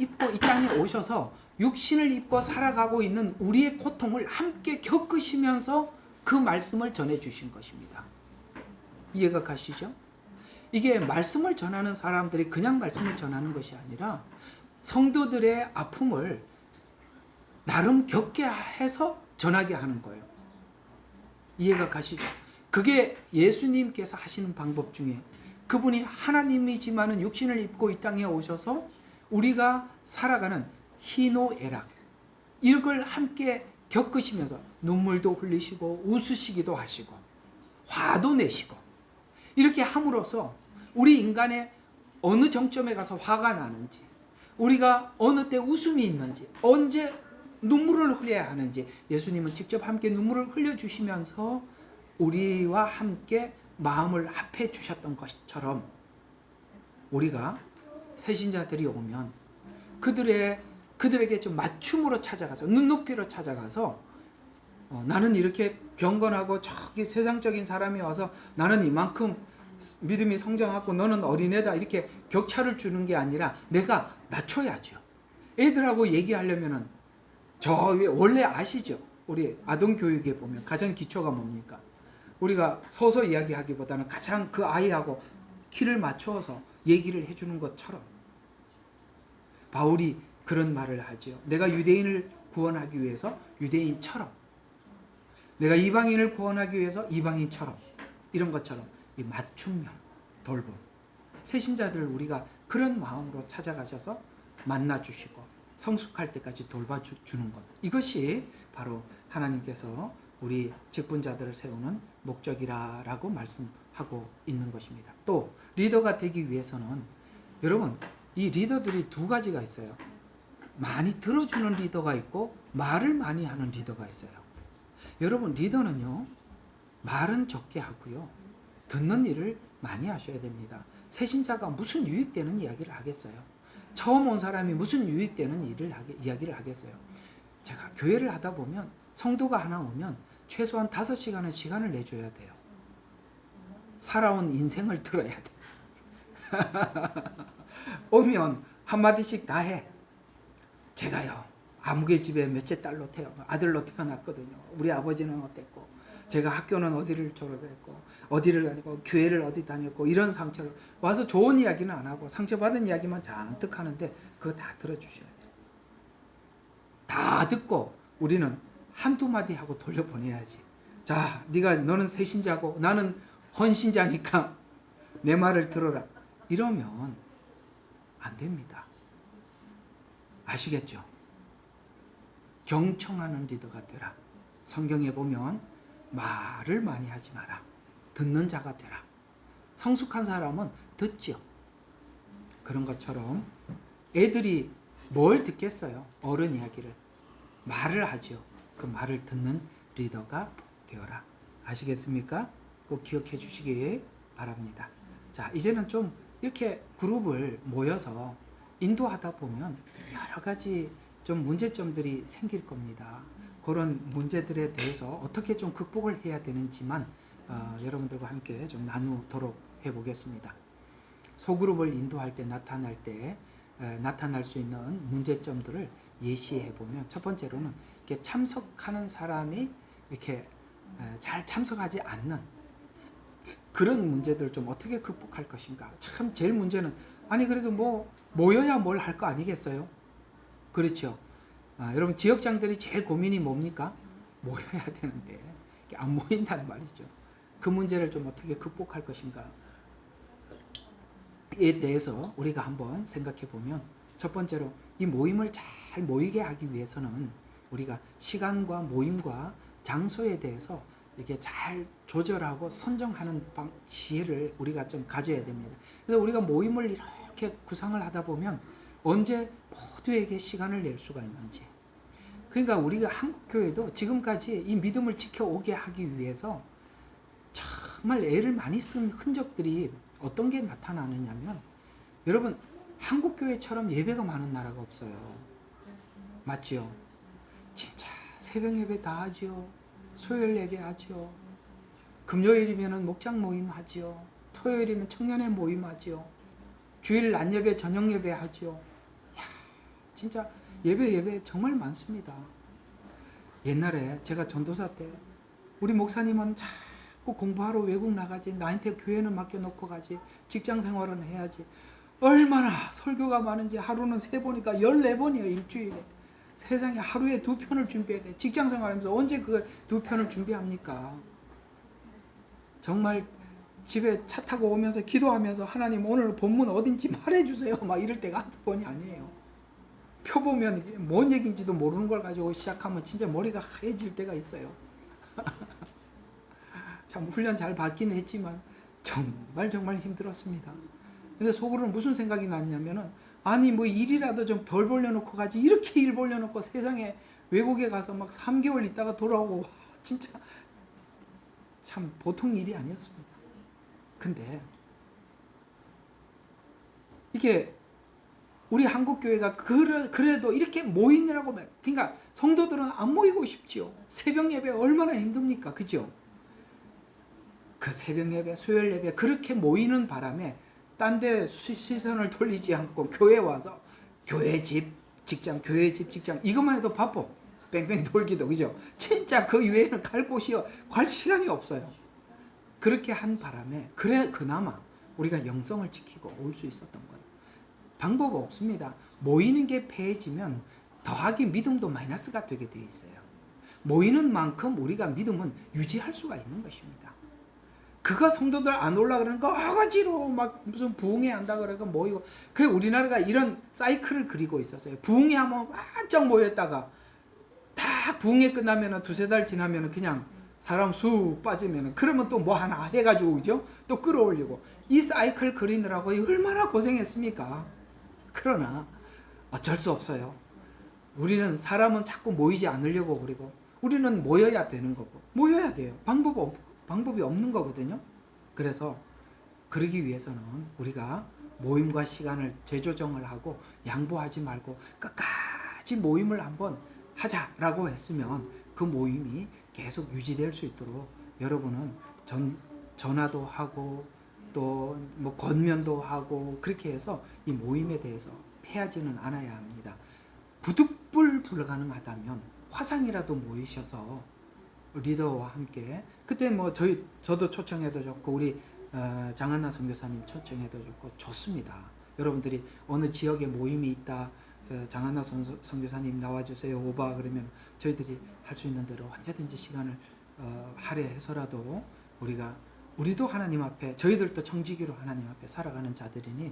입고 이 땅에 오셔서 육신을 입고 살아가고 있는 우리의 고통을 함께 겪으시면서 그 말씀을 전해주신 것입니다. 이해가 가시죠? 이게 말씀을 전하는 사람들이 그냥 말씀을 전하는 것이 아니라 성도들의 아픔을 나름 겪게 해서 전하게 하는 거예요. 이해가 가시죠? 그게 예수님께서 하시는 방법 중에 그분이 하나님이지만은 육신을 입고 이 땅에 오셔서 우리가 살아가는 희노애락 이걸 함께 겪으시면서 눈물도 흘리시고 웃으시기도 하시고 화도 내시고 이렇게 함으로써 우리 인간의 어느 정점에 가서 화가 나는지 우리가 어느 때 웃음이 있는지 언제 눈물을 흘려야 하는지 예수님은 직접 함께 눈물을 흘려주시면서 우리와 함께 마음을 합해 주셨던 것처럼 우리가 새신자들이 오면 그들에게 좀 맞춤으로 찾아가서 눈높이로 찾아가서 나는 이렇게 경건하고 저기 세상적인 사람이 와서 나는 이만큼 믿음이 성장하고 너는 어린애다 이렇게 격차를 주는 게 아니라 내가 낮춰야죠. 애들하고 얘기하려면은 원래 아시죠? 우리 아동 교육에 보면 가장 기초가 뭡니까? 우리가 서서 이야기하기보다는 가장 그 아이하고 키를 맞춰서 얘기를 해주는 것처럼 바울이 그런 말을 하죠. 내가 유대인을 구원하기 위해서 유대인처럼, 내가 이방인을 구원하기 위해서 이방인처럼, 이런 것처럼 이 맞춤형 돌봄, 새신자들을 우리가 그런 마음으로 찾아가셔서 만나주시고 성숙할 때까지 돌봐주는 것, 이것이 바로 하나님께서 우리 직분자들을 세우는 목적이라고 말씀하고 있는 것입니다. 또 리더가 되기 위해서는 여러분 이 리더들이 두 가지가 있어요. 많이 들어주는 리더가 있고 말을 많이 하는 리더가 있어요. 여러분 리더는요, 말은 적게 하고요, 듣는 일을 많이 하셔야 됩니다. 새신자가 무슨 유익되는 이야기를 하겠어요? 처음 온 사람이 무슨 유익되는 이야기를 하겠어요? 제가 교회를 하다 보면 성도가 하나 오면 최소한 5시간은 시간을 내줘야 돼요. 살아온 인생을 들어야 돼. 오면 한마디씩 다 해. 제가요, 아무개 집에 몇째 아들로 태어났거든요. 우리 아버지는 어땠고, 제가 학교는 어디를 졸업했고, 어디를 다니고, 교회를 어디 다녔고, 이런 상처를 와서 좋은 이야기는 안 하고 상처받은 이야기만 잔뜩 하는데 그거 다 들어주셔야 돼요. 다 듣고 우리는 한두 마디 하고 돌려보내야지. 자, 너는 새신자고 나는 헌신자니까 내 말을 들어라. 이러면 안 됩니다. 아시겠죠? 경청하는 리더가 되라. 성경에 보면 말을 많이 하지 마라. 듣는 자가 되라. 성숙한 사람은 듣죠. 그런 것처럼 애들이 뭘 듣겠어요? 어른 이야기를. 말을 하죠. 그 말을 듣는 리더가 되어라. 아시겠습니까? 꼭 기억해 주시기 바랍니다. 자, 이제는 좀 이렇게 그룹을 모여서 인도하다 보면 여러 가지 좀 문제점들이 생길 겁니다. 그런 문제들에 대해서 어떻게 좀 극복을 해야 되는지만 여러분들과 함께 좀 나누도록 해보겠습니다. 소그룹을 인도할 때 나타날 수 있는 문제점들을 예시해 보면, 첫 번째로는 이렇게 참석하는 사람이 이렇게 잘 참석하지 않는 그런 문제들 좀 어떻게 극복할 것인가. 참 제일 문제는 그래도 모여야 뭘 할 거 아니겠어요? 그렇죠. 여러분 지역장들이 제일 고민이 뭡니까? 모여야 되는데 안 모인단 말이죠. 그 문제를 좀 어떻게 극복할 것인가에 대해서 우리가 한번 생각해 보면, 첫 번째로 이 모임을 잘 모이게 하기 위해서는 우리가 시간과 모임과 장소에 대해서 이게 잘 조절하고 선정하는 지혜를 우리가 좀 가져야 됩니다. 그래서 우리가 모임을 이렇게 구상을 하다 보면 언제 모두에게 시간을 낼 수가 있는지, 그러니까 우리가 한국교회도 지금까지 이 믿음을 지켜오게 하기 위해서 정말 애를 많이 쓴 흔적들이 어떤 게 나타나느냐면, 여러분 한국교회처럼 예배가 많은 나라가 없어요. 맞지요? 진짜 새벽 예배 다 하지요. 수요일 예배 하지요. 금요일이면 목장 모임 하지요. 토요일이면 청년회 모임 하지요. 주일 낮 예배 저녁 예배 하지요. 야, 진짜 예배 정말 많습니다. 옛날에 제가 전도사 때 우리 목사님은 자꾸 공부하러 외국 나가지, 나한테 교회는 맡겨놓고 가지, 직장 생활은 해야지. 얼마나 설교가 많은지 하루는 3번이니까 14번이에요 일주일에. 세상에 하루에 2편을 준비해야 돼. 직장 생활하면서 언제 그 2편을 준비합니까? 정말 집에 차 타고 오면서 기도하면서 하나님 오늘 본문 어딘지 말해주세요 막 이럴 때가 한두 번이 아니에요. 펴보면 뭔 얘기인지도 모르는 걸 가지고 시작하면 진짜 머리가 하얘질 때가 있어요. 참 훈련 잘 받긴 했지만 정말 힘들었습니다. 근데 속으로는 무슨 생각이 났냐면은 일이라도 좀 덜 벌려놓고 가지, 이렇게 일 벌려놓고 세상에 외국에 가서 막 3개월 있다가 돌아오고 진짜 참 보통 일이 아니었습니다. 근데 이게 우리 한국교회가 그래도 이렇게 모이느라고, 그러니까 성도들은 안 모이고 싶지요. 새벽 예배 얼마나 힘듭니까? 그죠? 그 새벽 예배, 수요일 예배 그렇게 모이는 바람에 딴 데 시선을 돌리지 않고 교회 와서 교회 집 직장, 교회 집 직장 이것만 해도 바빠. 뺑뺑 돌기도, 그죠? 진짜 그 이외에는 갈 시간이 없어요. 그렇게 한 바람에 그나마 우리가 영성을 지키고 올 수 있었던 거예요. 방법 없습니다. 모이는 게 패해지면 더하기 믿음도 마이너스가 되게 되어 있어요. 모이는 만큼 우리가 믿음은 유지할 수가 있는 것입니다. 그가 성도들 안 올라 그러는 거 어거지로 막 무슨 부흥회 한다 그러고 모이고, 그 우리나라가 이런 사이클을 그리고 있었어요. 부흥회 하면 완전 모였다가 다 부흥회 끝나면은 두세 달 지나면은 그냥 사람 쑥 빠지면은, 그러면 또 뭐 하나 해가지고, 그죠? 또 끌어올리고, 이 사이클 그리느라고 얼마나 고생했습니까? 그러나 어쩔 수 없어요. 우리는 사람은 자꾸 모이지 않으려고 그러고, 우리는 모여야 되는 거고, 모여야 돼요. 방법이 없는 거거든요. 그래서 그러기 위해서는 우리가 모임과 시간을 재조정을 하고 양보하지 말고 끝까지 모임을 한번 하자라고 했으면 그 모임이 계속 유지될 수 있도록 여러분은 전화도 하고 또 뭐 권면도 하고 그렇게 해서 이 모임에 대해서 패하지는 않아야 합니다. 부득불 불가능하다면 화상이라도 모이셔서 리더와 함께, 그때 뭐 저도 초청해도 좋고 우리 장한나 선교사님 초청해도 좋고 좋습니다. 여러분들이 어느 지역에 모임이 있다, 장한나 선교사님 나와주세요 오바 그러면 저희들이 할 수 있는 대로 언제든지 시간을 할애해서라도 우리도 하나님 앞에, 저희들도 청지기로 하나님 앞에 살아가는 자들이니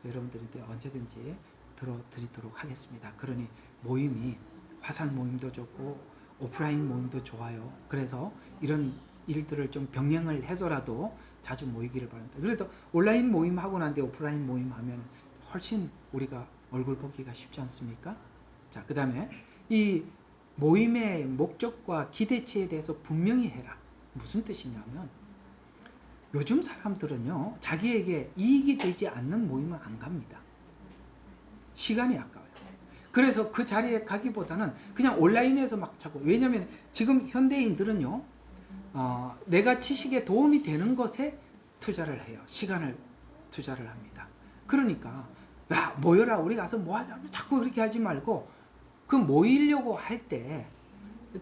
여러분들한테 언제든지 들어드리도록 하겠습니다. 그러니 모임이 화상 모임도 좋고 오프라인 모임도 좋아요. 그래서 이런 일들을 좀 병행을 해서라도 자주 모이기를 바랍니다. 그래도 온라인 모임 하고 난 뒤에 오프라인 모임 하면 훨씬 우리가 얼굴 보기가 쉽지 않습니까? 자, 그 다음에 이 모임의 목적과 기대치에 대해서 분명히 해라. 무슨 뜻이냐면, 요즘 사람들은요, 자기에게 이익이 되지 않는 모임은 안 갑니다. 시간이 아까워요. 그래서 그 자리에 가기보다는 그냥 온라인에서 막 자고, 왜냐하면 지금 현대인들은요, 내가 지식에 도움이 되는 것에 투자를 해요. 시간을 투자를 합니다. 그러니까 야, 모여라, 우리 가서 뭐 하냐, 자꾸 그렇게 하지 말고, 그 모이려고 할 때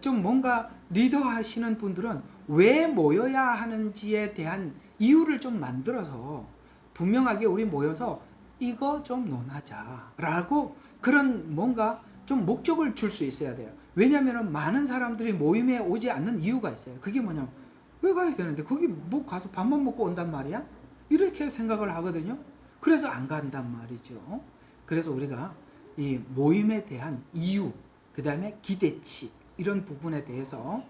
좀 뭔가 리더 하시는 분들은 왜 모여야 하는지에 대한 이유를 좀 만들어서 분명하게 우리 모여서 이거 좀 논하자라고, 그런 뭔가 좀 목적을 줄 수 있어야 돼요. 왜냐하면 많은 사람들이 모임에 오지 않는 이유가 있어요. 그게 뭐냐면, 왜 가야 되는데 거기 뭐 가서 밥만 먹고 온단 말이야? 이렇게 생각을 하거든요. 그래서 안 간단 말이죠. 그래서 우리가 이 모임에 대한 이유, 그 다음에 기대치, 이런 부분에 대해서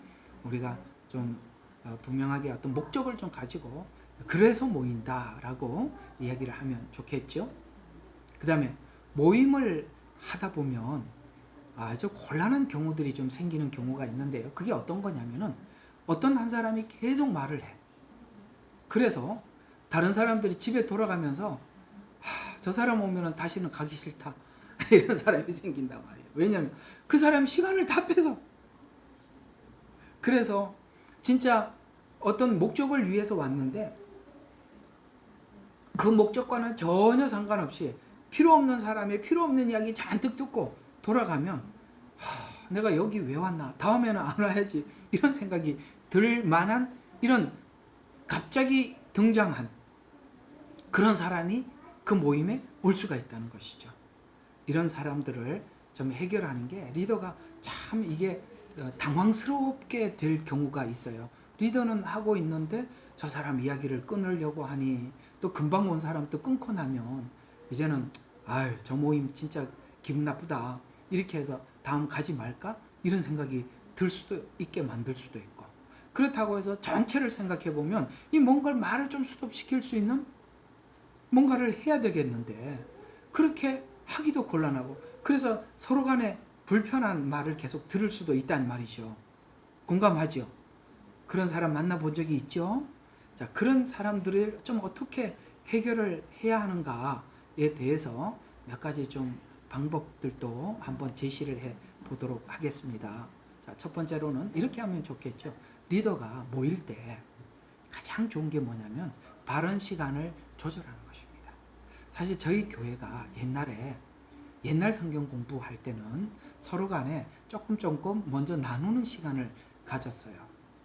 우리가 좀 분명하게 어떤 목적을 좀 가지고, 그래서 모인다라고 이야기를 하면 좋겠죠. 그 다음에 모임을 하다 보면 아주 곤란한 경우들이 좀 생기는 경우가 있는데요. 그게 어떤 거냐면은, 어떤 한 사람이 계속 말을 해. 그래서 다른 사람들이 집에 돌아가면서 저 사람 오면은 다시는 가기 싫다 이런 사람이 생긴단 말이에요. 왜냐하면 그 사람 시간을 다 뺏어. 그래서 진짜 어떤 목적을 위해서 왔는데 그 목적과는 전혀 상관없이 필요 없는 사람의 필요 없는 이야기 잔뜩 듣고 돌아가면 내가 여기 왜 왔나, 다음에는 안 와야지, 이런 생각이 들 만한, 이런 갑자기 등장한 그런 사람이 그 모임에 올 수가 있다는 것이죠. 이런 사람들을 좀 해결하는 게 리더가 참 이게 당황스럽게 될 경우가 있어요. 리더는 하고 있는데 저 사람 이야기를 끊으려고 하니, 또 금방 온 사람 또 끊고 나면 이제는 저 모임 진짜 기분 나쁘다, 이렇게 해서 다음 가지 말까, 이런 생각이 들 수도 있게 만들 수도 있고, 그렇다고 해서 전체를 생각해 보면 이 뭔가를 말을 좀 스톱시킬 수 있는 뭔가를 해야 되겠는데 그렇게 하기도 곤란하고, 그래서 서로 간에 불편한 말을 계속 들을 수도 있단 말이죠. 공감하죠? 그런 사람 만나본 적이 있죠? 자, 그런 사람들을 좀 어떻게 해결을 해야 하는가에 대해서 몇 가지 좀 방법들도 한번 제시를 해 보도록 하겠습니다. 자, 첫 번째로는 이렇게 하면 좋겠죠. 리더가 모일 때 가장 좋은 게 뭐냐면 발언 시간을 조절하는 것입니다. 사실 저희 교회가 옛날 성경 공부할 때는 서로 간에 조금 먼저 나누는 시간을 가졌어요.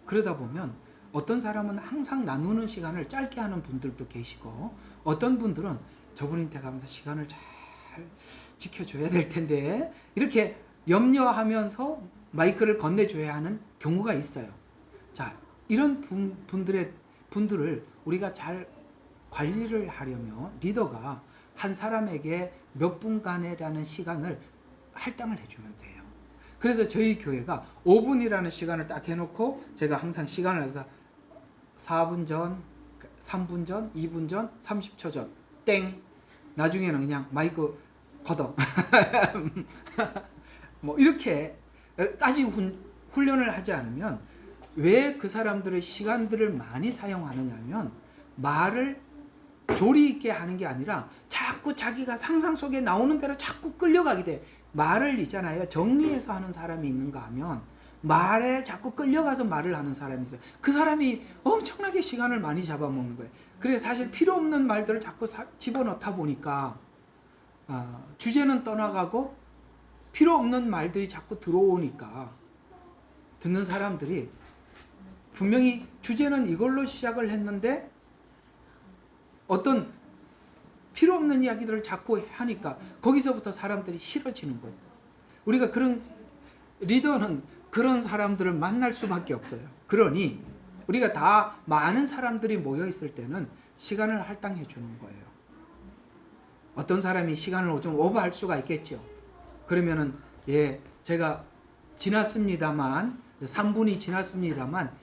그러다 보면 어떤 사람은 항상 나누는 시간을 짧게 하는 분들도 계시고 어떤 분들은 저분한테 가면서 시간을 잘 지켜줘야 될 텐데 이렇게 염려하면서 마이크를 건네줘야 하는 경우가 있어요. 자, 이런 분들을 우리가 잘 관리를 하려면 리더가 한 사람에게 몇 분간이라는 시간을 할당을 해주면 돼요. 그래서 저희 교회가 5분이라는 시간을 딱 해놓고 제가 항상 시간을 해서 4분 전, 3분 전, 2분 전, 30초 전, 땡. 나중에는 그냥 마이크 걷어. 뭐 이렇게까지 훈련을 하지 않으면 왜 그 사람들의 시간들을 많이 사용하느냐면 말을 조리 있게 하는 게 아니라 자꾸 자기가 상상 속에 나오는 대로 자꾸 끌려가게 돼. 말을 있잖아요. 정리해서 하는 사람이 있는가 하면 말에 자꾸 끌려가서 말을 하는 사람이 있어요. 그 사람이 엄청나게 시간을 많이 잡아먹는 거예요. 그래서 사실 필요 없는 말들을 자꾸 집어넣다 보니까 주제는 떠나가고 필요 없는 말들이 자꾸 들어오니까 듣는 사람들이 분명히 주제는 이걸로 시작을 했는데 어떤 필요 없는 이야기들을 자꾸 하니까 거기서부터 사람들이 싫어지는 거예요. 우리가 리더는 그런 사람들을 만날 수밖에 없어요. 그러니 우리가 다 많은 사람들이 모여 있을 때는 시간을 할당해 주는 거예요. 어떤 사람이 시간을 좀 오버할 수가 있겠죠. 그러면은 제가 지났습니다만 3분이 지났습니다만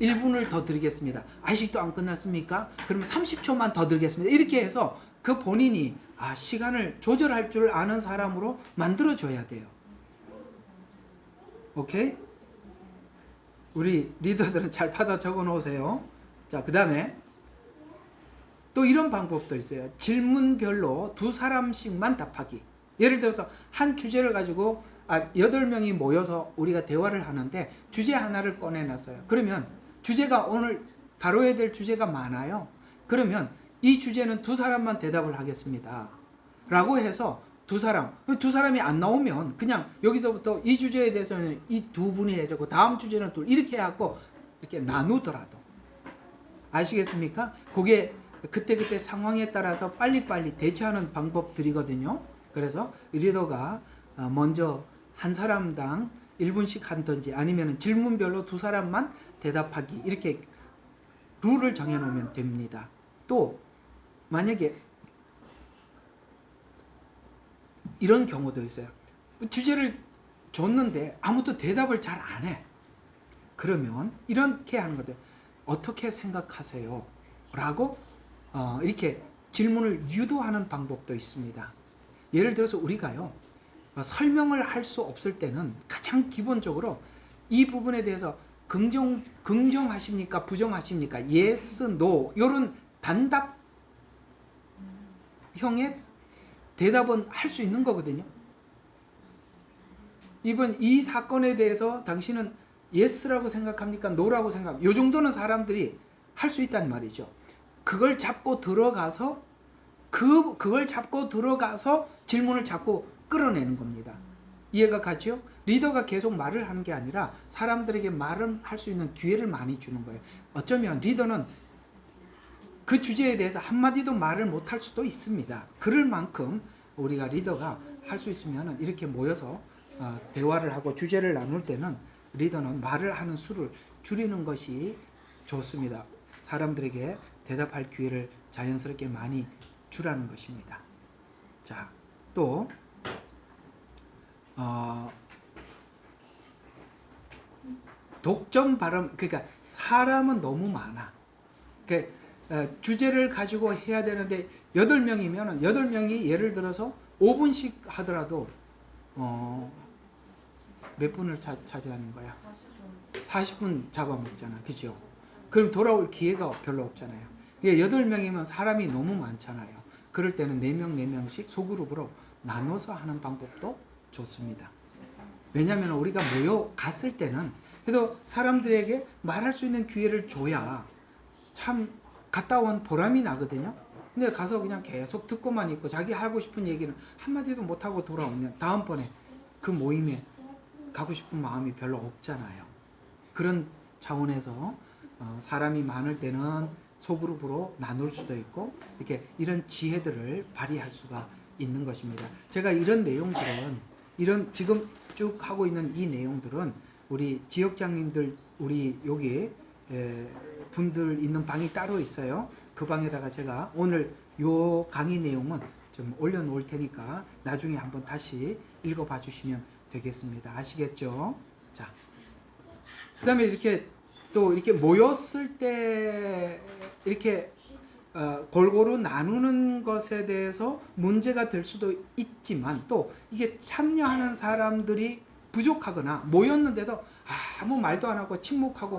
1분을 더 드리겠습니다. 아직도 안 끝났습니까? 그러면 30초만 더 드리겠습니다. 이렇게 해서 그 본인이 시간을 조절할 줄 아는 사람으로 만들어줘야 돼요. 오케이? 우리 리더들은 잘 받아 적어 놓으세요. 자, 그 다음에 또 이런 방법도 있어요. 질문별로 2사람씩만 답하기. 예를 들어서 한 주제를 가지고 8명이 모여서 우리가 대화를 하는데 주제 하나를 꺼내놨어요. 그러면 주제가 오늘 다뤄야 될 주제가 많아요. 그러면 이 주제는 2사람만 대답을 하겠습니다. 라고 해서 2사람이 안 나오면 그냥 여기서부터 이 주제에 대해서는 이 2분이 해주고 다음 주제는 둘 이렇게 해갖고 이렇게 나누더라도 아시겠습니까? 그게 그때 상황에 따라서 빨리빨리 대처하는 방법들이거든요. 그래서 리더가 먼저 한 사람당 1분씩 하든지 아니면 질문별로 2사람만 대답하기 이렇게 룰을 정해놓으면 됩니다. 또 만약에 이런 경우도 있어요. 주제를 줬는데 아무도 대답을 잘 안 해. 그러면 이렇게 하는 거죠. 어떻게 생각하세요? 라고 이렇게 질문을 유도하는 방법도 있습니다. 예를 들어서 우리가요. 설명을 할 수 없을 때는 가장 기본적으로 이 부분에 대해서 긍정하십니까? 부정하십니까? yes, no 이런 단답형의 대답은 할 수 있는 거거든요. 이번 이 사건에 대해서 당신은 yes라고 생각합니까? no라고 생각합니까? 이 정도는 사람들이 할 수 있단 말이죠. 그걸 잡고 들어가서 질문을 자꾸 끌어내는 겁니다. 이해가 가죠? 리더가 계속 말을 하는 게 아니라 사람들에게 말을 할 수 있는 기회를 많이 주는 거예요. 어쩌면 리더는 그 주제에 대해서 한마디도 말을 못할 수도 있습니다. 그럴 만큼 우리가 리더가 할 수 있으면 이렇게 모여서 대화를 하고 주제를 나눌 때는 리더는 말을 하는 수를 줄이는 것이 좋습니다. 사람들에게 대답할 기회를 자연스럽게 많이 주라는 것입니다. 자, 또 독점 발언, 그러니까 사람은 너무 많아. 그러니까 주제를 가지고 해야 되는데 8명이면 8명이 예를 들어서 5분씩 하더라도 몇 분을 차지하는 거야? 40분 잡아먹잖아. 그죠? 그럼 돌아올 기회가 별로 없잖아요. 8명이면 사람이 너무 많잖아요. 그럴 때는 4명, 4명씩 소그룹으로 나눠서 하는 방법도 좋습니다. 왜냐하면 우리가 모여 갔을 때는 그래도 사람들에게 말할 수 있는 기회를 줘야 참 갔다 온 보람이 나거든요. 근데 가서 그냥 계속 듣고만 있고 자기 하고 싶은 얘기는 한마디도 못하고 돌아오면 다음번에 그 모임에 가고 싶은 마음이 별로 없잖아요. 그런 차원에서 사람이 많을 때는 소그룹으로 나눌 수도 있고 이렇게 이런 지혜들을 발휘할 수가 있는 것입니다. 제가 이런 내용들은 이런 지금 쭉 하고 있는 이 내용들은 우리 지역장님들 우리 여기 분들 있는 방이 따로 있어요. 그 방에다가 제가 오늘 요 강의 내용은 좀 올려놓을 테니까 나중에 한번 다시 읽어봐 주시면 되겠습니다. 아시겠죠? 자, 그 다음에 이렇게 또 이렇게 모였을 때 이렇게 골고루 나누는 것에 대해서 문제가 될 수도 있지만 또 이게 참여하는 사람들이 부족하거나 모였는데도 아무 말도 안 하고 침묵하고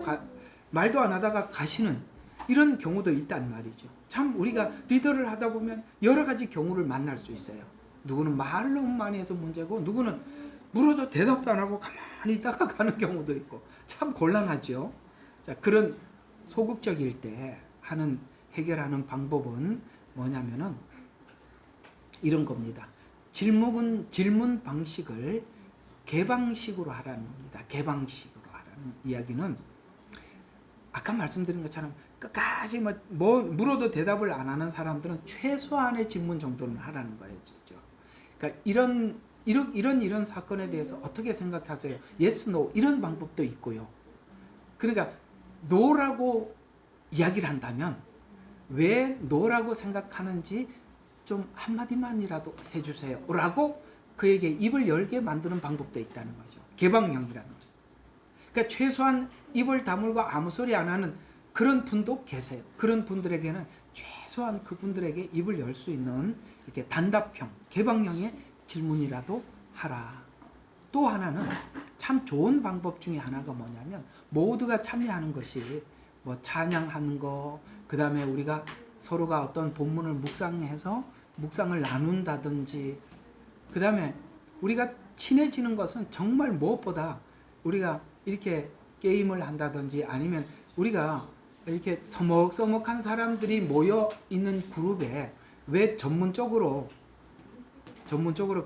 말도 안 하다가 가시는 이런 경우도 있단 말이죠. 참 우리가 리더를 하다 보면 여러 가지 경우를 만날 수 있어요. 누구는 말을 너무 많이 해서 문제고 누구는 물어도 대답도 안 하고 가만히 있다가 가는 경우도 있고 참 곤란하죠. 자, 그런 소극적일 때 해결하는 방법은 뭐냐면은 이런 겁니다. 질문 방식을 개방식으로 하라는 겁니다. 개방식으로 하라는 이야기는 아까 말씀드린 것처럼 끝까지 뭐 물어도 대답을 안 하는 사람들은 최소한의 질문 정도는 하라는 거예요. 그러니까 이런 사건에 대해서 어떻게 생각하세요? Yes, no 이런 방법도 있고요. 그러니까 no라고 이야기를 한다면 왜 no라고 생각하는지 좀 한마디만이라도 해주세요 라고 그에게 입을 열게 만드는 방법도 있다는 거죠. 개방형이라는 거죠. 그러니까 최소한 입을 다물고 아무 소리 안 하는 그런 분도 계세요. 그런 분들에게는 최소한 그분들에게 입을 열 수 있는 이렇게 단답형, 개방형의 질문이라도 하라. 또 하나는 참 좋은 방법 중에 하나가 뭐냐면 모두가 참여하는 것이 뭐 찬양하는 거, 그 다음에 우리가 서로가 어떤 본문을 묵상해서 묵상을 나눈다든지, 그 다음에 우리가 친해지는 것은 정말 무엇보다 우리가 이렇게 게임을 한다든지 아니면 우리가 이렇게 서먹서먹한 사람들이 모여 있는 그룹에 왜 전문적으로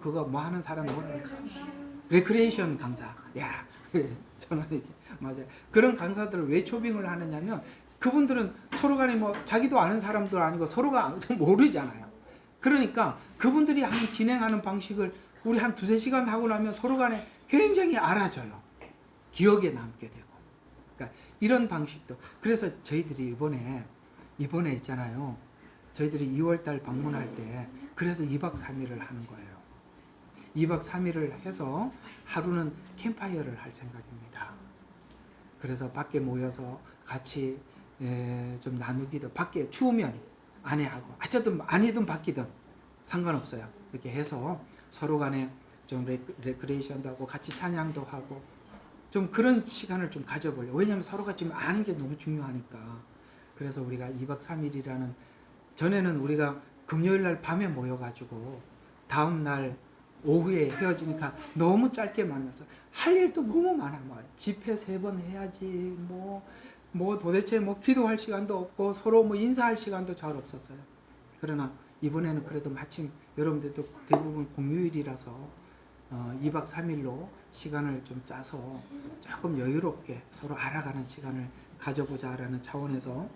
그거 뭐 하는 사람 레크레이션 강사. 야, 저는 이게 맞아요. 그런 강사들을 왜 초빙을 하느냐면 그분들은 서로 간에 뭐 자기도 아는 사람도 아니고 서로가 모르잖아요. 그러니까 그분들이 진행하는 방식을 우리 한 2-3시간 하고 나면 서로 간에 굉장히 알아져요. 기억에 남게 되고. 그러니까 이런 방식도. 그래서 저희들이 이번에 있잖아요. 저희들이 2월달 방문할 때 그래서 2박 3일을 하는 거예요. 2박 3일을 해서 하루는 캠파이어를 할 생각입니다. 그래서 밖에 모여서 같이 좀 나누기도, 밖에 추우면 안에 하고 어쨌든 안이든 밖이든 상관없어요. 이렇게 해서 서로 간에 좀 레크레이션도 하고 같이 찬양도 하고 좀 그런 시간을 좀 가져보려고. 왜냐하면 서로가 지금 아는 게 너무 중요하니까. 그래서 우리가 2박 3일이라는 전에는 우리가 금요일 날 밤에 모여가지고 다음 날 오후에 헤어지니까 너무 짧게 만나서 할 일도 너무 많아. 뭐 집회 3번 해야지 뭐 도대체 뭐 기도할 시간도 없고 서로 뭐 인사할 시간도 잘 없었어요. 그러나 이번에는 그래도 마침 여러분들도 대부분 공휴일이라서 2박 3일로 시간을 좀 짜서 조금 여유롭게 서로 알아가는 시간을 가져보자라는 차원에서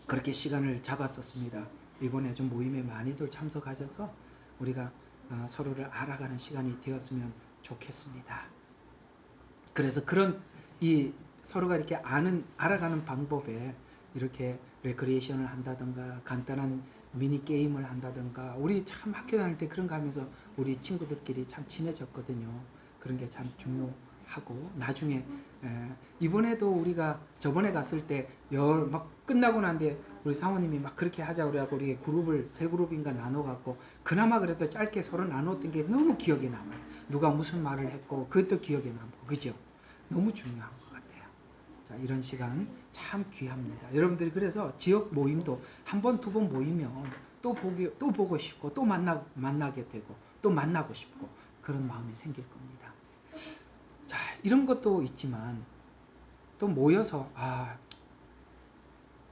그렇게 시간을 잡았었습니다. 이번에 좀 모임에 많이들 참석하셔서 우리가 서로를 알아가는 시간이 되었으면 좋겠습니다. 그래서 그런 이 서로가 이렇게 알아가는 방법에 이렇게 레크리에이션을 한다든가 간단한 미니 게임을 한다든가, 우리 참 학교 다닐 때 그런 거 하면서 우리 친구들끼리 참 친해졌거든요. 그런 게 참 중요하고, 나중에 이번에도 우리가 저번에 갔을 때 막 끝나고 난 뒤에 우리 사모님이 막 그렇게 하자고 그래갖고 우리 그룹을 세 그룹인가 나눠갖고 그나마 그래도 짧게 서로 나눴던 게 너무 기억에 남아요. 누가 무슨 말을 했고 그것도 기억에 남고 그죠? 너무 중요한 것 같아요. 자, 이런 시간 참 귀합니다. 여러분들이 그래서 지역 모임도 한 번, 두 번 모이면 또 보고 싶고 또 만나게 되고 또 만나고 싶고 그런 마음이 생길 겁니다. 자, 이런 것도 있지만 또 모여서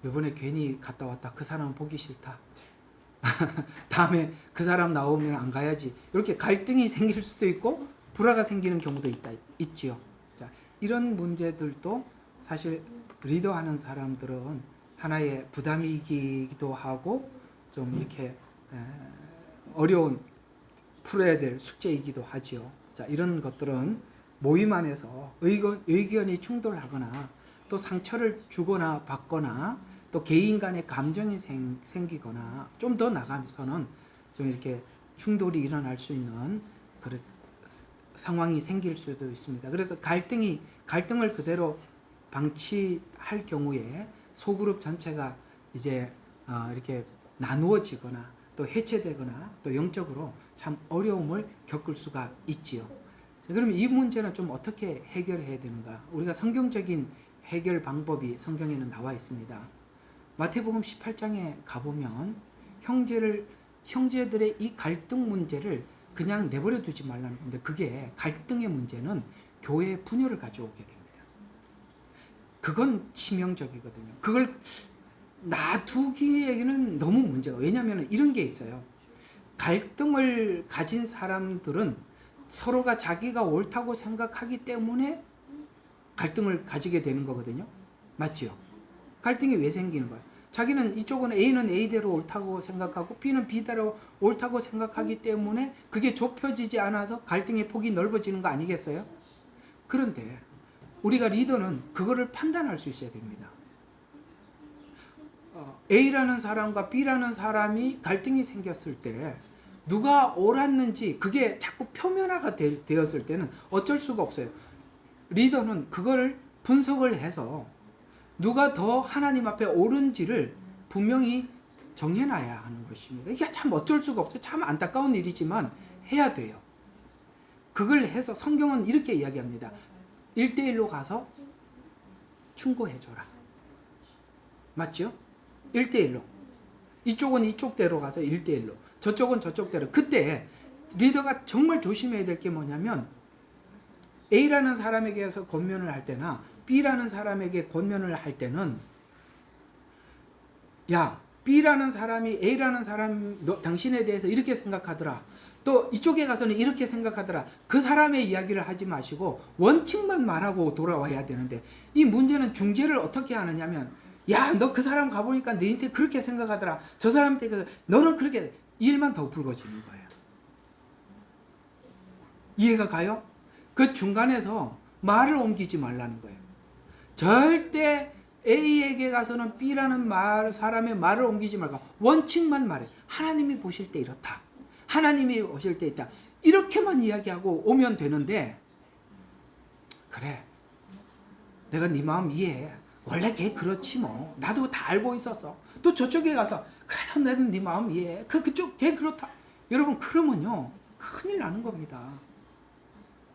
이번에 괜히 갔다 왔다. 그 사람 보기 싫다. 다음에 그 사람 나오면 안 가야지. 이렇게 갈등이 생길 수도 있고 불화가 생기는 경우도 있지요. 자, 이런 문제들도 사실 리더하는 사람들은 하나의 부담이기도 하고 좀 이렇게 어려운 풀어야 될 숙제이기도 하지요. 자, 이런 것들은 모임 안에서 의견이 충돌하거나 또 상처를 주거나 받거나 또 개인 간의 감정이 생기거나 좀 더 나가서는 좀 이렇게 충돌이 일어날 수 있는 그런 상황이 생길 수도 있습니다. 그래서 갈등을 그대로 방치할 경우에 소그룹 전체가 이제 이렇게 나누어지거나 또 해체되거나 또 영적으로 참 어려움을 겪을 수가 있지요. 자, 그러면 이 문제는 좀 어떻게 해결해야 되는가? 우리가 성경적인 해결 방법이 성경에는 나와 있습니다. 마태복음 18장에 가보면 형제들의 이 갈등 문제를 그냥 내버려 두지 말라는 건데 그게 갈등의 문제는 교회의 분열을 가져오게 됩니다. 그건 치명적이거든요. 그걸 놔두기에는 너무 문제가 왜냐하면 이런 게 있어요. 갈등을 가진 사람들은 서로가 자기가 옳다고 생각하기 때문에 갈등을 가지게 되는 거거든요. 맞지요? 갈등이 왜 생기는 거야? 자기는 이쪽은 A는 A대로 옳다고 생각하고 B는 B대로 옳다고 생각하기 때문에 그게 좁혀지지 않아서 갈등의 폭이 넓어지는 거 아니겠어요? 그런데 우리가 리더는 그거를 판단할 수 있어야 됩니다. A라는 사람과 B라는 사람이 갈등이 생겼을 때 누가 옳았는지 그게 자꾸 표면화가 되었을 때는 어쩔 수가 없어요. 리더는 그걸 분석을 해서 누가 더 하나님 앞에 옳은지를 분명히 정해놔야 하는 것입니다. 이게 참 어쩔 수가 없어요. 참 안타까운 일이지만 해야 돼요. 그걸 해서 성경은 이렇게 이야기합니다. 1대1로 가서 충고해줘라. 맞죠? 1대1로. 이쪽은 이쪽대로 가서 1대1로. 저쪽은 저쪽대로. 그때 리더가 정말 조심해야 될 게 뭐냐면 A라는 사람에게서 권면을 할 때나 B라는 사람에게 권면을 할 때는 야, B라는 사람이 A라는 사람 당신에 대해서 이렇게 생각하더라. 또 이쪽에 가서는 이렇게 생각하더라. 그 사람의 이야기를 하지 마시고 원칙만 말하고 돌아와야 되는데 이 문제는 중재를 어떻게 하느냐면 야, 너 그 사람 가보니까 너한테 그렇게 생각하더라. 저 사람한테 너는 그렇게 일만 더 불거지는 거예요. 이해가 가요? 그 중간에서 말을 옮기지 말라는 거예요. 절대 A에게 가서는 B라는 사람의 말을 옮기지 말고 원칙만 말해. 하나님이 보실 때 이렇다. 하나님이 보실 때 있다. 이렇게만 이야기하고 오면 되는데 그래. 내가 네 마음 이해해. 원래 걔 그렇지 뭐. 나도 다 알고 있었어. 또 저쪽에 가서 그래도 나는 네 마음 이해해. 그쪽 걔 그렇다. 여러분 그러면요. 큰일 나는 겁니다.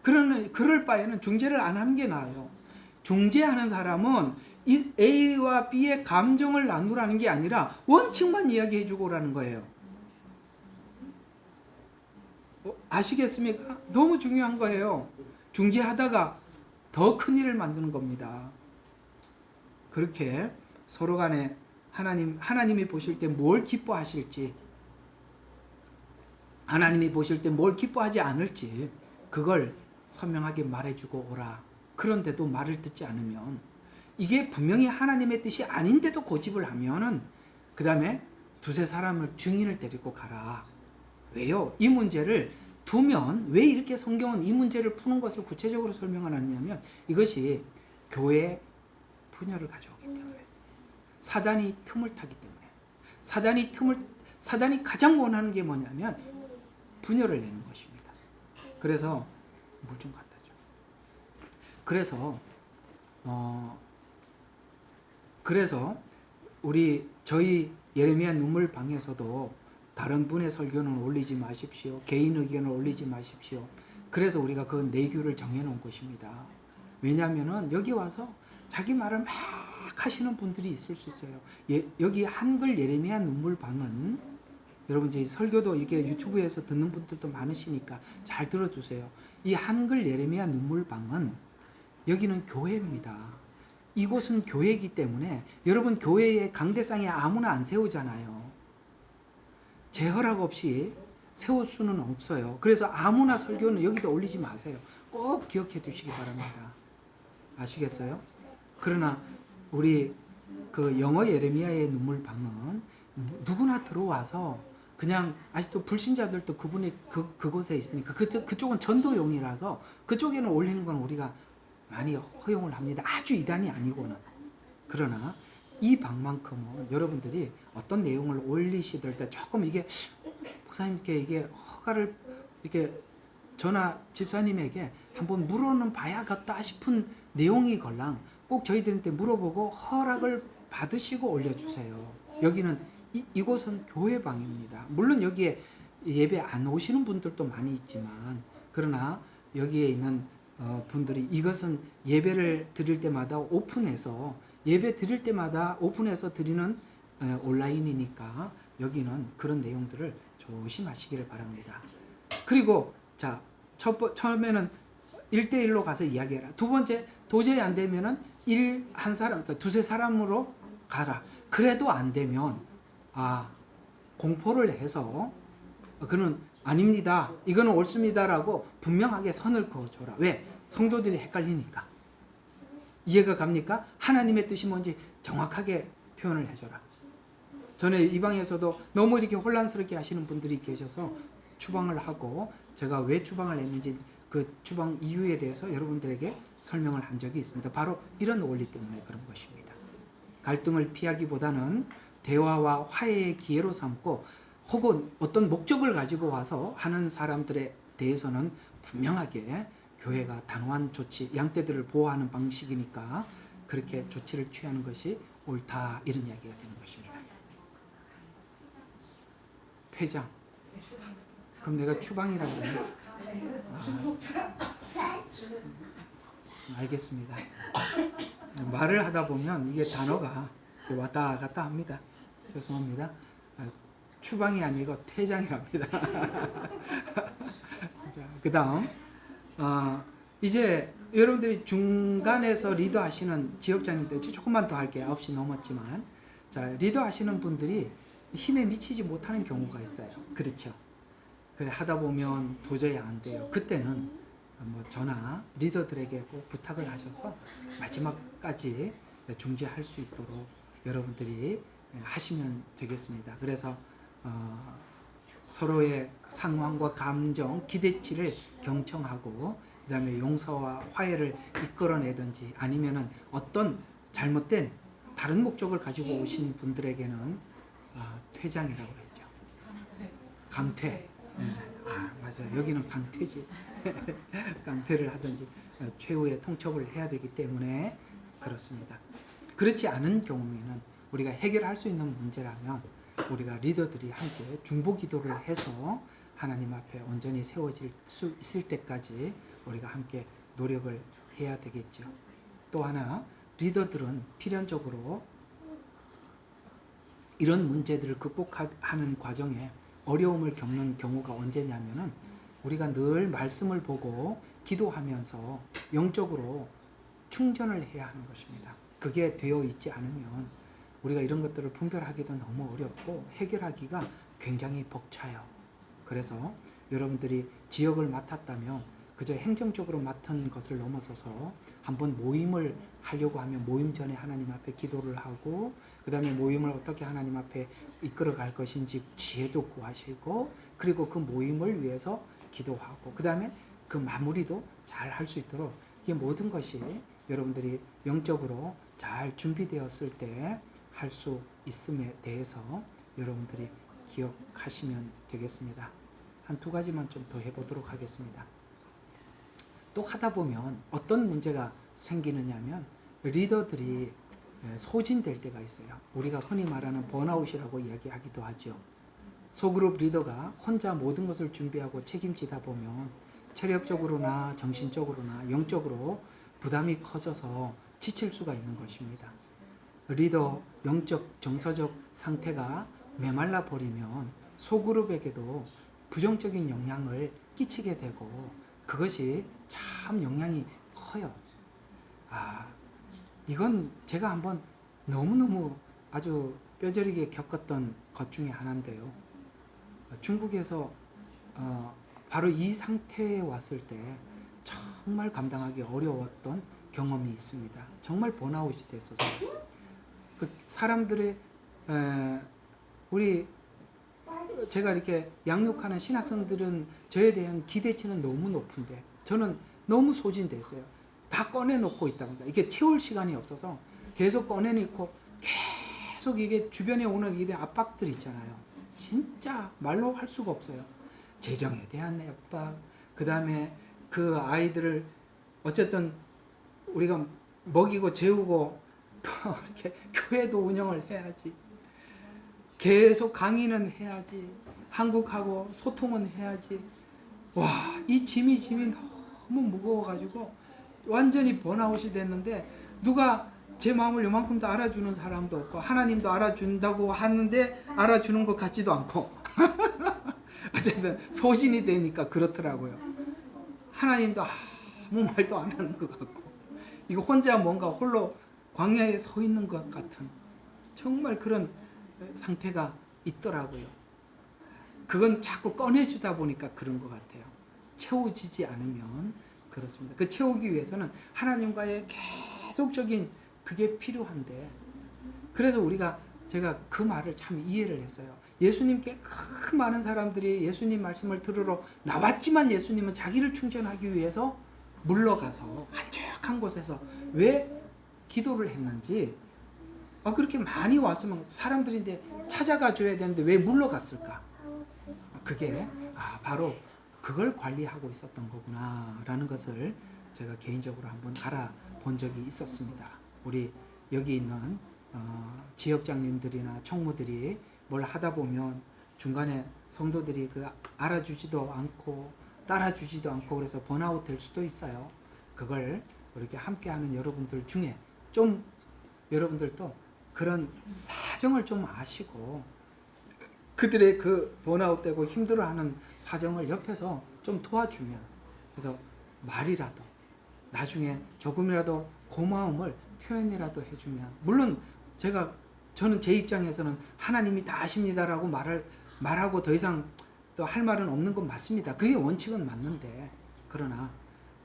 그럴 바에는 중재를 안 하는 게 나아요. 중재하는 사람은 이 A와 B의 감정을 나누라는 게 아니라 원칙만 이야기해 주고 오라는 거예요. 아시겠습니까? 너무 중요한 거예요. 중재하다가 더 큰일을 만드는 겁니다. 그렇게 서로 간에 하나님이 보실 때 뭘 기뻐하실지, 하나님이 보실 때 뭘 기뻐하지 않을지 그걸 선명하게 말해주고 오라. 그런데도 말을 듣지 않으면 이게 분명히 하나님의 뜻이 아닌데도 고집을 하면은 그 다음에 두세 사람을 증인을 데리고 가라. 왜요? 이 문제를 두면 왜 이렇게 성경은 이 문제를 푸는 것을 구체적으로 설명을 하느냐면 이것이 교회의 분열을 가져오기 때문에 사단이 틈을 타기 때문에 사단이 가장 원하는 게 뭐냐면 분열을 내는 것입니다. 그래서 물 좀 갖다 줘. 그래서 우리 저희 예레미야 눈물 방에서도 다른 분의 설교는 올리지 마십시오. 개인 의견을 올리지 마십시오. 그래서 우리가 그 내규를 정해놓은 것입니다. 왜냐하면은 여기 와서 자기 말을 막 하시는 분들이 있을 수 있어요. 여기 한글 예레미야 눈물 방은 여러분 이제 설교도 이게 유튜브에서 듣는 분들도 많으시니까 잘 들어주세요. 이 한글 예레미야 눈물 방은 여기는 교회입니다. 이곳은 교회이기 때문에 여러분 교회의 강대상에 아무나 안 세우잖아요. 제 허락 없이 세울 수는 없어요. 그래서 아무나 설교는 여기다 올리지 마세요. 꼭 기억해 두시기 바랍니다. 아시겠어요? 그러나 우리 그 영어 예레미야의 눈물 방은 누구나 들어와서 그냥 아직도 불신자들도 그분이 그곳에 있으니까 그쪽은 전도용이라서 그쪽에는 올리는 건 우리가 많이 허용을 합니다. 아주 이단이 아니고는. 그러나 이 방만큼은 여러분들이 어떤 내용을 올리시들 때 조금 이게 목사님께 이게 허가를 이렇게 저나 집사님에게 한번 물어는 봐야겠다 싶은 내용이 걸랑 꼭 저희들한테 물어보고 허락을 받으시고 올려주세요. 여기는 이곳은 교회방입니다. 물론 여기에 예배 안 오시는 분들도 많이 있지만 그러나 여기에 있는 분들이 이것은 예배를 드릴 때마다 오픈해서 예배 드릴 때마다 오픈해서 드리는 온라인이니까 여기는 그런 내용들을 조심하시기를 바랍니다. 그리고 자 처음에는 1대1로 가서 이야기해라. 두 번째 도저히 안 되면은 한 사람, 그러니까 두세 사람으로 가라. 그래도 안 되면 공포를 해서 그는 아닙니다. 이거는 옳습니다라고 분명하게 선을 그어줘라. 왜? 성도들이 헷갈리니까. 이해가 갑니까? 하나님의 뜻이 뭔지 정확하게 표현을 해줘라. 전에 이 방에서도 너무 이렇게 혼란스럽게 하시는 분들이 계셔서 추방을 하고 제가 왜 추방을 했는지 그 추방 이유에 대해서 여러분들에게 설명을 한 적이 있습니다. 바로 이런 원리 때문에 그런 것입니다. 갈등을 피하기보다는 대화와 화해의 기회로 삼고 혹은 어떤 목적을 가지고 와서 하는 사람들에 대해서는 분명하게 교회가 단호한 조치, 양떼들을 보호하는 방식이니까 그렇게 조치를 취하는 것이 옳다 이런 이야기가 되는 것입니다. 퇴장. 그럼 내가 추방이라고 그러네. 알겠습니다. 말을 하다 보면 이게 단어가 왔다 갔다 합니다. 죄송합니다. 추방이 아니고 퇴장이랍니다. 그 다음 이제 여러분들이 중간에서 리더하시는 지역장님들 조금만 더 할게요. 9시 넘었지만 자 리더하시는 분들이 힘에 미치지 못하는 경우가 있어요. 그렇죠? 그래 하다 보면 도저히 안 돼요. 그때는 뭐 저나 리더들에게 꼭 부탁을 하셔서 마지막까지 중재할 수 있도록 여러분들이 하시면 되겠습니다. 그래서 서로의 상황과 감정, 기대치를 경청하고 그 다음에 용서와 화해를 이끌어내든지 아니면은 어떤 잘못된 다른 목적을 가지고 오신 분들에게는 퇴장이라고 그랬죠. 강퇴. 맞아요. 여기는 강퇴지. 강퇴를 하든지 최후의 통첩을 해야 되기 때문에 그렇습니다. 그렇지 않은 경우에는 우리가 해결할 수 있는 문제라면 우리가 리더들이 함께 중보 기도를 해서 하나님 앞에 온전히 세워질 수 있을 때까지 우리가 함께 노력을 해야 되겠죠. 또 하나 리더들은 필연적으로 이런 문제들을 극복하는 과정에 어려움을 겪는 경우가 언제냐면은 우리가 늘 말씀을 보고 기도하면서 영적으로 충전을 해야 하는 것입니다. 그게 되어 있지 않으면 우리가 이런 것들을 분별하기도 너무 어렵고 해결하기가 굉장히 벅차요. 그래서 여러분들이 지역을 맡았다면 그저 행정적으로 맡은 것을 넘어서서 한번 모임을 하려고 하면 모임 전에 하나님 앞에 기도를 하고 그 다음에 모임을 어떻게 하나님 앞에 이끌어 갈 것인지 지혜도 구하시고 그리고 그 모임을 위해서 기도하고 그 다음에 그 마무리도 잘 할 수 있도록 이 모든 것이 여러분들이 영적으로 잘 준비되었을 때 할 수 있음에 대해서 여러분들이 기억하시면 되겠습니다. 한 두 가지만 좀 더 해보도록 하겠습니다. 또 하다 보면 어떤 문제가 생기느냐면 리더들이 소진될 때가 있어요. 우리가 흔히 말하는 번아웃이라고 이야기하기도 하죠. 소그룹 리더가 혼자 모든 것을 준비하고 책임지다 보면 체력적으로나 정신적으로나 영적으로 부담이 커져서 지칠 수가 있는 것입니다. 리더 영적 정서적 상태가 메말라 버리면 소그룹에게도 부정적인 영향을 끼치게 되고 그것이 참 영향이 커요. 이건 제가 한번 너무너무 아주 뼈저리게 겪었던 것 중에 하나인데요. 중국에서 바로 이 상태에 왔을 때 정말 감당하기 어려웠던 경험이 있습니다. 정말 번아웃이 됐어서 그 사람들의 우리 제가 이렇게 양육하는 신학생들은 저에 대한 기대치는 너무 높은데 저는 너무 소진됐어요. 다 꺼내놓고 있다 보니까 이게 채울 시간이 없어서 계속 꺼내놓고 계속 이게 주변에 오는 일의 압박들 있잖아요. 진짜 말로 할 수가 없어요. 재정에 대한 압박, 그 다음에 그 아이들을 어쨌든 우리가 먹이고 재우고 또 이렇게 교회도 운영을 해야지. 계속 강의는 해야지. 한국하고 소통은 해야지. 와, 이 짐이 너무 무거워가지고 완전히 번아웃이 됐는데 누가 제 마음을 요만큼도 알아주는 사람도 없고 하나님도 알아준다고 하는데 알아주는 것 같지도 않고 어쨌든 소진이 되니까 그렇더라고요. 하나님도 아무 말도 안 하는 것 같고 이거 혼자 뭔가 홀로 광야에 서 있는 것 같은 정말 그런 상태가 있더라고요. 그건 자꾸 꺼내주다 보니까 그런 것 같아요. 채워지지 않으면 그렇습니다. 그 채우기 위해서는 하나님과의 계속적인 그게 필요한데 그래서 제가 그 말을 참 이해를 했어요. 예수님께 그 많은 사람들이 예수님 말씀을 들으러 나왔지만 예수님은 자기를 충전하기 위해서 물러가서 한적한 곳에서 왜 기도를 했는지 그렇게 많이 왔으면 사람들인데 찾아가 줘야 되는데 왜 물러갔을까? 그게 바로 그걸 관리하고 있었던 거구나라는 것을 제가 개인적으로 한번 알아본 적이 있었습니다. 우리 여기 있는 지역장님들이나 총무들이 뭘 하다 보면 중간에 성도들이 그 알아주지도 않고 따라주지도 않고 그래서 번아웃 될 수도 있어요. 그걸 이렇게 함께하는 여러분들 중에 좀 여러분들도 그런 사정을 좀 아시고 그들의 그 번아웃되고 힘들어하는 사정을 옆에서 좀 도와주면 그래서 말이라도 나중에 조금이라도 고마움을 표현이라도 해주면 물론 저는 제 입장에서는 하나님이 다 아십니다라고 말하고 더 이상 또 할 말은 없는 건 맞습니다. 그게 원칙은 맞는데 그러나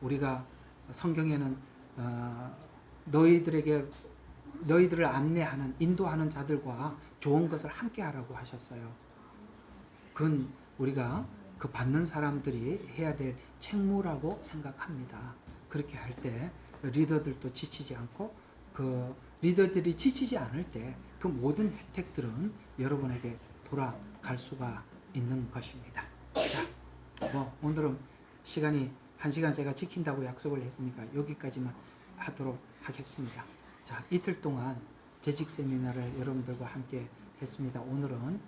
우리가 성경에는 너희들을 안내하는 인도하는 자들과 좋은 것을 함께 하라고 하셨어요. 그건 우리가 그 받는 사람들이 해야 될 책무라고 생각합니다. 그렇게 할 때 리더들도 지치지 않고 그 리더들이 지치지 않을 때 그 모든 혜택들은 여러분에게 돌아갈 수가 있는 것입니다. 자, 오늘은 시간이 1시간 제가 지킨다고 약속을 했으니까 여기까지만 하도록 하겠습니다. 자, 이틀 동안 재직 세미나를 여러분들과 함께 했습니다. 오늘은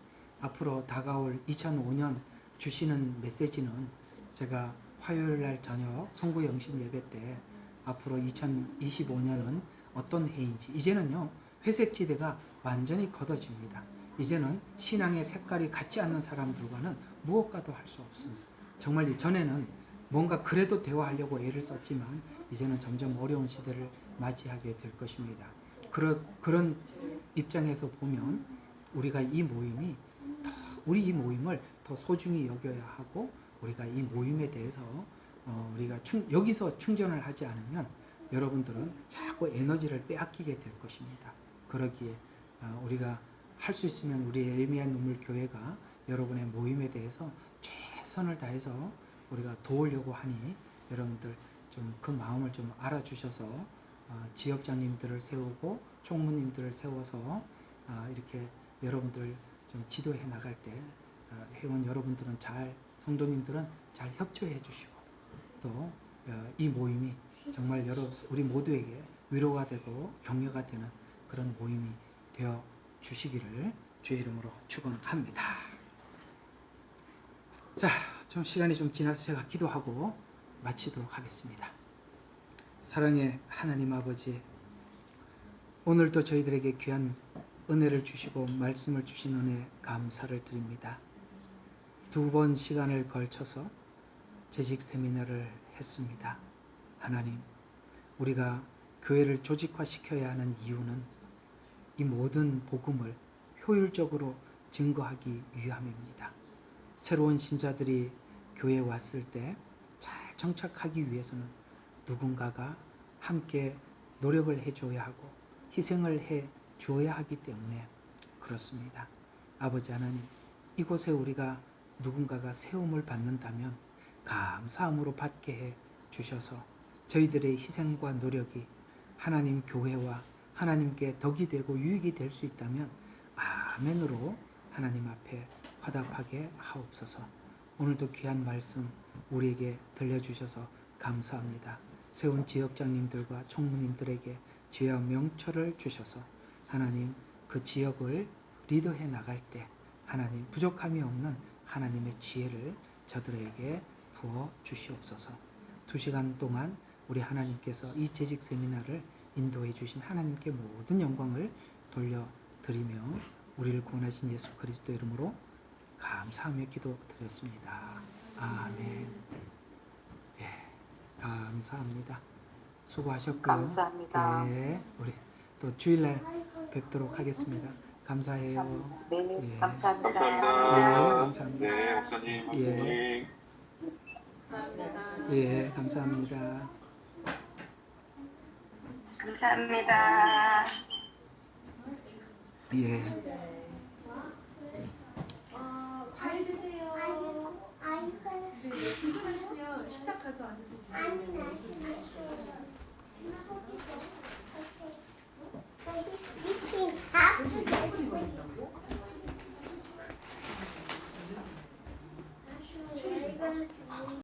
앞으로 다가올 2005년 주시는 메시지는 제가 화요일 날 저녁 송구 영신 예배 때 앞으로 2025년은 어떤 해인지 이제는요 회색 지대가 완전히 걷어집니다. 이제는 신앙의 색깔이 같지 않는 사람들과는 무엇과도 할 수 없습니다. 정말 전에는 뭔가 그래도 대화하려고 애를 썼지만 이제는 점점 어려운 시대를 맞이하게 될 것입니다. 그런 입장에서 보면 우리가 우리 이 모임을 더 소중히 여겨야 하고 우리가 이 모임에 대해서 우리가 여기서 충전을 하지 않으면 여러분들은 자꾸 에너지를 빼앗기게 될 것입니다. 그러기에 우리가 할 수 있으면 우리 예레미야 눈물 교회가 여러분의 모임에 대해서 최선을 다해서 우리가 도우려고 하니 여러분들 좀 그 마음을 좀 알아주셔서 지역장님들을 세우고 총무님들을 세워서 이렇게 여러분들 좀 지도해 나갈 때 회원 여러분들은 성도님들은 잘 협조해 주시고 또 이 모임이 정말 우리 모두에게 위로가 되고 격려가 되는 그런 모임이 되어 주시기를 주의 이름으로 축원합니다. 자, 좀 시간이 좀 지나서 제가 기도하고 마치도록 하겠습니다. 사랑의 하나님 아버지, 오늘도 저희들에게 귀한 은혜를 주시고 말씀을 주신 은혜 감사를 드립니다. 2번 시간을 걸쳐서 재직 세미나를 했습니다. 하나님, 우리가 교회를 조직화시켜야 하는 이유는 이 모든 복음을 효율적으로 증거하기 위함입니다. 새로운 신자들이 교회에 왔을 때 잘 정착하기 위해서는 누군가가 함께 노력을 해줘야 하고 희생을 해줘야 하기 때문에 그렇습니다. 아버지 하나님, 이곳에 우리가 누군가가 세움을 받는다면 감사함으로 받게 해 주셔서 저희들의 희생과 노력이 하나님 교회와 하나님께 덕이 되고 유익이 될 수 있다면 아멘으로 하나님 앞에 화답하게 하옵소서. 오늘도 귀한 말씀 우리에게 들려주셔서 감사합니다. 세운 지역장님들과 총무님들에게 지혜와 명철을 주셔서 하나님 그 지역을 리더해 나갈 때 하나님 부족함이 없는 하나님의 지혜를 저들에게 부어 주시옵소서. 2시간 동안 우리 하나님께서 이 재직 세미나를 인도해 주신 하나님께 모든 영광을 돌려드리며 우리를 구원하신 예수 그리스도 이름으로 감사하며 기도드렸습니다. 아멘. 예, 감사합니다. 수고하셨고요. 감사합니다. 예, 우리 또 주일날 뵙도록 하겠습니다. 감사해요. 네, 예. 감사합니다. 예, 감사합니다. 네, 목사님, 예. 목사님. 예, 감사합니다. 감사합니다. 예. 과일 드세요. Are you gonna 네, 피곤하시면 식탁 가서 앉으세요. I'm not gonna show. Okay. But he's speaking after